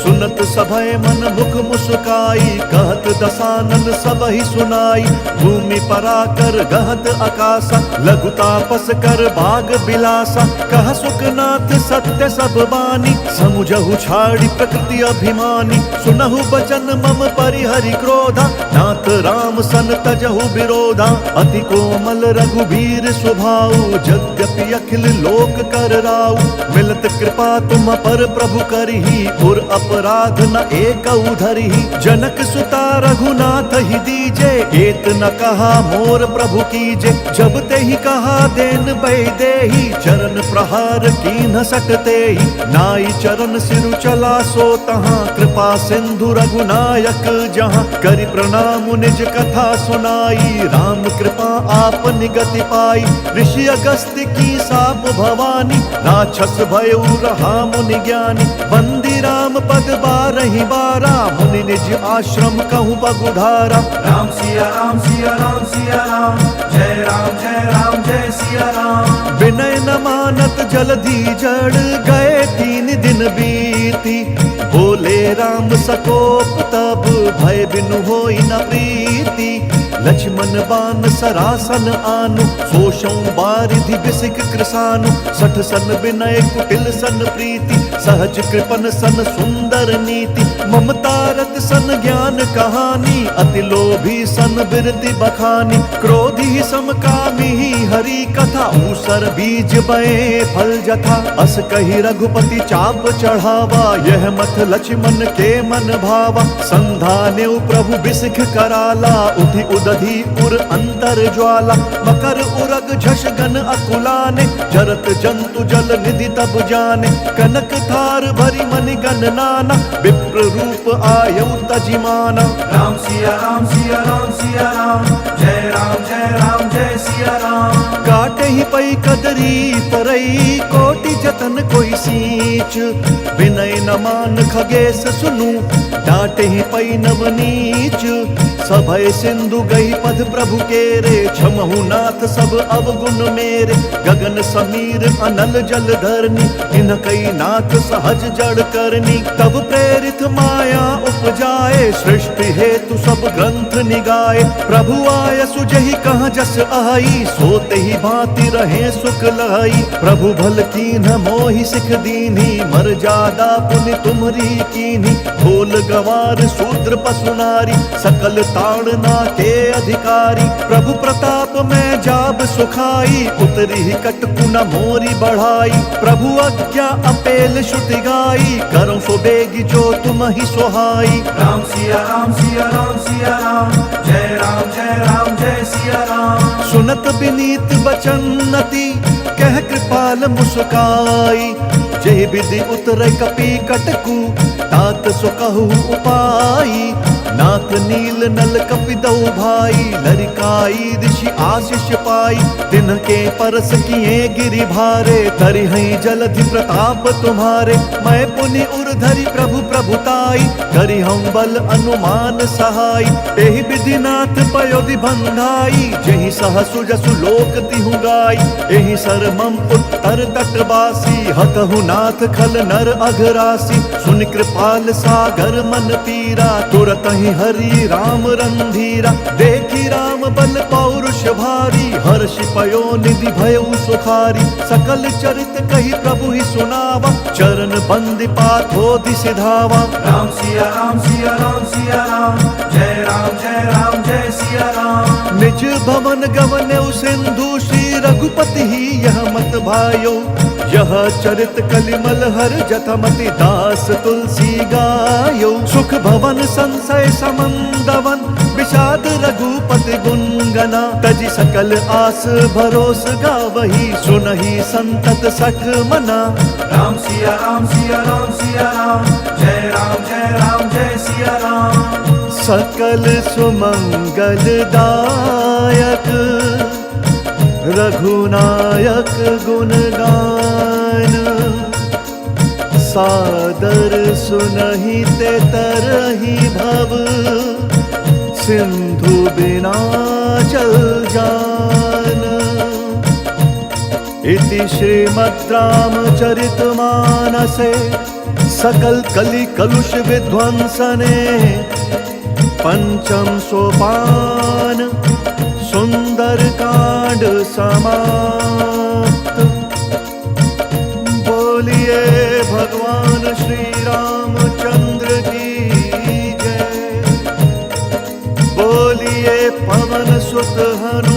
सुनत सभय मन मुख मुस्काई कहत दसानन सब ही सुनाई। भूमि पराकर गहत आकाशा लघु तापस कर बाग बिलासा। कह सुखनाथ सत्य सब बानी समुझहु छाड़ी प्रकृति अभिमानी। सुनहु बचन मम परिहरि क्रोधा नाथ राम सन तजहु विरोधा। अति कोमल रघुबीर स्वभाव यद्यपि अखिल लोक कर राउ। मिलत कृपा तुम पर प्रभु करही और अपराध न एक धरही। जनक सुता रघुनाथ ही दीजे एत न कहा मोर प्रभु कीजे। जब ते ही कहा देन बै देही चरण प्रहार कीन्ह सकते ही। नाई चरण सिरु चला सो तहाँ कृपा सिंधु रघुनायक जहाँ। करि प्रणाम निज कथा सुनाई राम कृपा आप निगति पाई। ऋषि अगस्त्य की साप भवानी राक्षस भयउ रहा मुनि ज्ञानी। बंदी राम पद बारहि बारा मुनि निज आश्रम कहूँ बगुधारा। राम सिया राम सिया राम सिया राम जय सिया राम। विनय न मानत जलधि जड़ गए 3 दिन बीती। बोले राम सकोप तब भय बिनु होई न प्रीति। लक्ष्मण बान सरासन आनु सोषौ बारिधि बिसिक कृसानु। सठ सन विनय कुटिल सन प्रीति सहज कृपन सन सुंदर नीति। ममता रत सन ज्ञान कहानी अति लोभी सन बिरति बखानी। क्रोधी समकामी हरि कथा ऊसर बीज बए फल जथा। अस कही रघुपति चाप चढ़ावा यह मत लक्ष्मण के मन भावा। संधाने प्रभु बिसिख कराला उठि उदधि उर अंतर ज्वाला। मकर उरग झष गन अकुलाने जरत जंतु जल निधि तब जाने। कनक थार भरी मनि गन नाना विप्र रूप आयु तजिमाना। राम सिया राम सिया राम सिया राम जय सिया राम। काटे ही पई कदरी तरई कोटि जतन कोई सींच। विनय न मान खगेश सुनु डांटे ही पई नवनीच। सभय सिंधु गई पद प्रभु केरे क्षमहु नाथ सब अवगुण मेरे। गगन समीर अनल जल धरनी इन कई नाथ सहज जड़ करनी। तब प्रेरित माया उपजाए सृष्टि हेतु सब ग्रंथ निगाए। प्रभु आय सुजहि कहाँ जस आई सोते ही भांति रहे सुख लाई। प्रभु भल कीन्ह मोहि सिख दीन्ही मर्यादा पुनि तुम्हरी कीन्ही। भोल गवार शूद्र पशु नारी सकल ताड़ना के अधिकारी। प्रभु प्रताप में जाब सुखाई उतरी ही कटकु न मोरी बढ़ाई। प्रभु आज्ञा अपेल श्रुति गाई करो सो बेगी जो तुम ही सोहाई। राम सिया राम सिया राम सिया राम जय सिया राम। सुनत विनीत बचन नति कह कृपाल मुस्काई। जय विधि उतर कपि कटकु तात सो कहु उपाई। नाथ नील नल कपिदौ भाई, लरिकाई दिशि आशीष पाई। तिनके परस किए गिरि भारे, तरिहै जलधि प्रताप तुम्हारे। मैं पुनि उर्धरि प्रभु प्रभुताई, करिहौं बल अनुमान सहाय। एहि विधिनाथ पयोधि बंधाई, जेहि सहसु जसु लोक तिहु गाई। एहि सर मम उत्तर तटवासी, हतहु नाथ खल नर अघरासी। सुनि कृपाल सागर मन पीरा, तुरत ही हरि राम रंधीरा। देखी राम बल पौरुष भारी, हर्षि पयो निधि भयउ सुखारी। सकल चरित कही प्रभु ही सुनावा, चरण बंदि पाथोधि सिधावा। राम सिया राम सिया राम सिया राम, जय राम जय राम जय सिया राम। निज भवन गवनेउ सिंधु, श्री रघुपति ही यह मत भायो। यह चरित कलिमल हर जथमति, दास तुलसी गायो। सुख भवन संशय समंदवन, विषाद रघुपति गुणगना। तजि सकल आस भरोस गावही, सुनहि संतत सठ मना। राम सिया राम सिया राम सिया राम, जय राम जय सिया राम। सकल सुमंगलदायक, रघुनायक गुण गान। सादर सुनहि ते तरहि भव, सिंधु बिना जल जान। इति श्रीमद् रामचरितमानसे, सकल कलि कलुष विध्वंसने। पंचम सोपान, सुंदर कांड समाप्त। बोलिए भगवान श्री रामचंद्र की जय। बोलिए पवन सुत हनुमान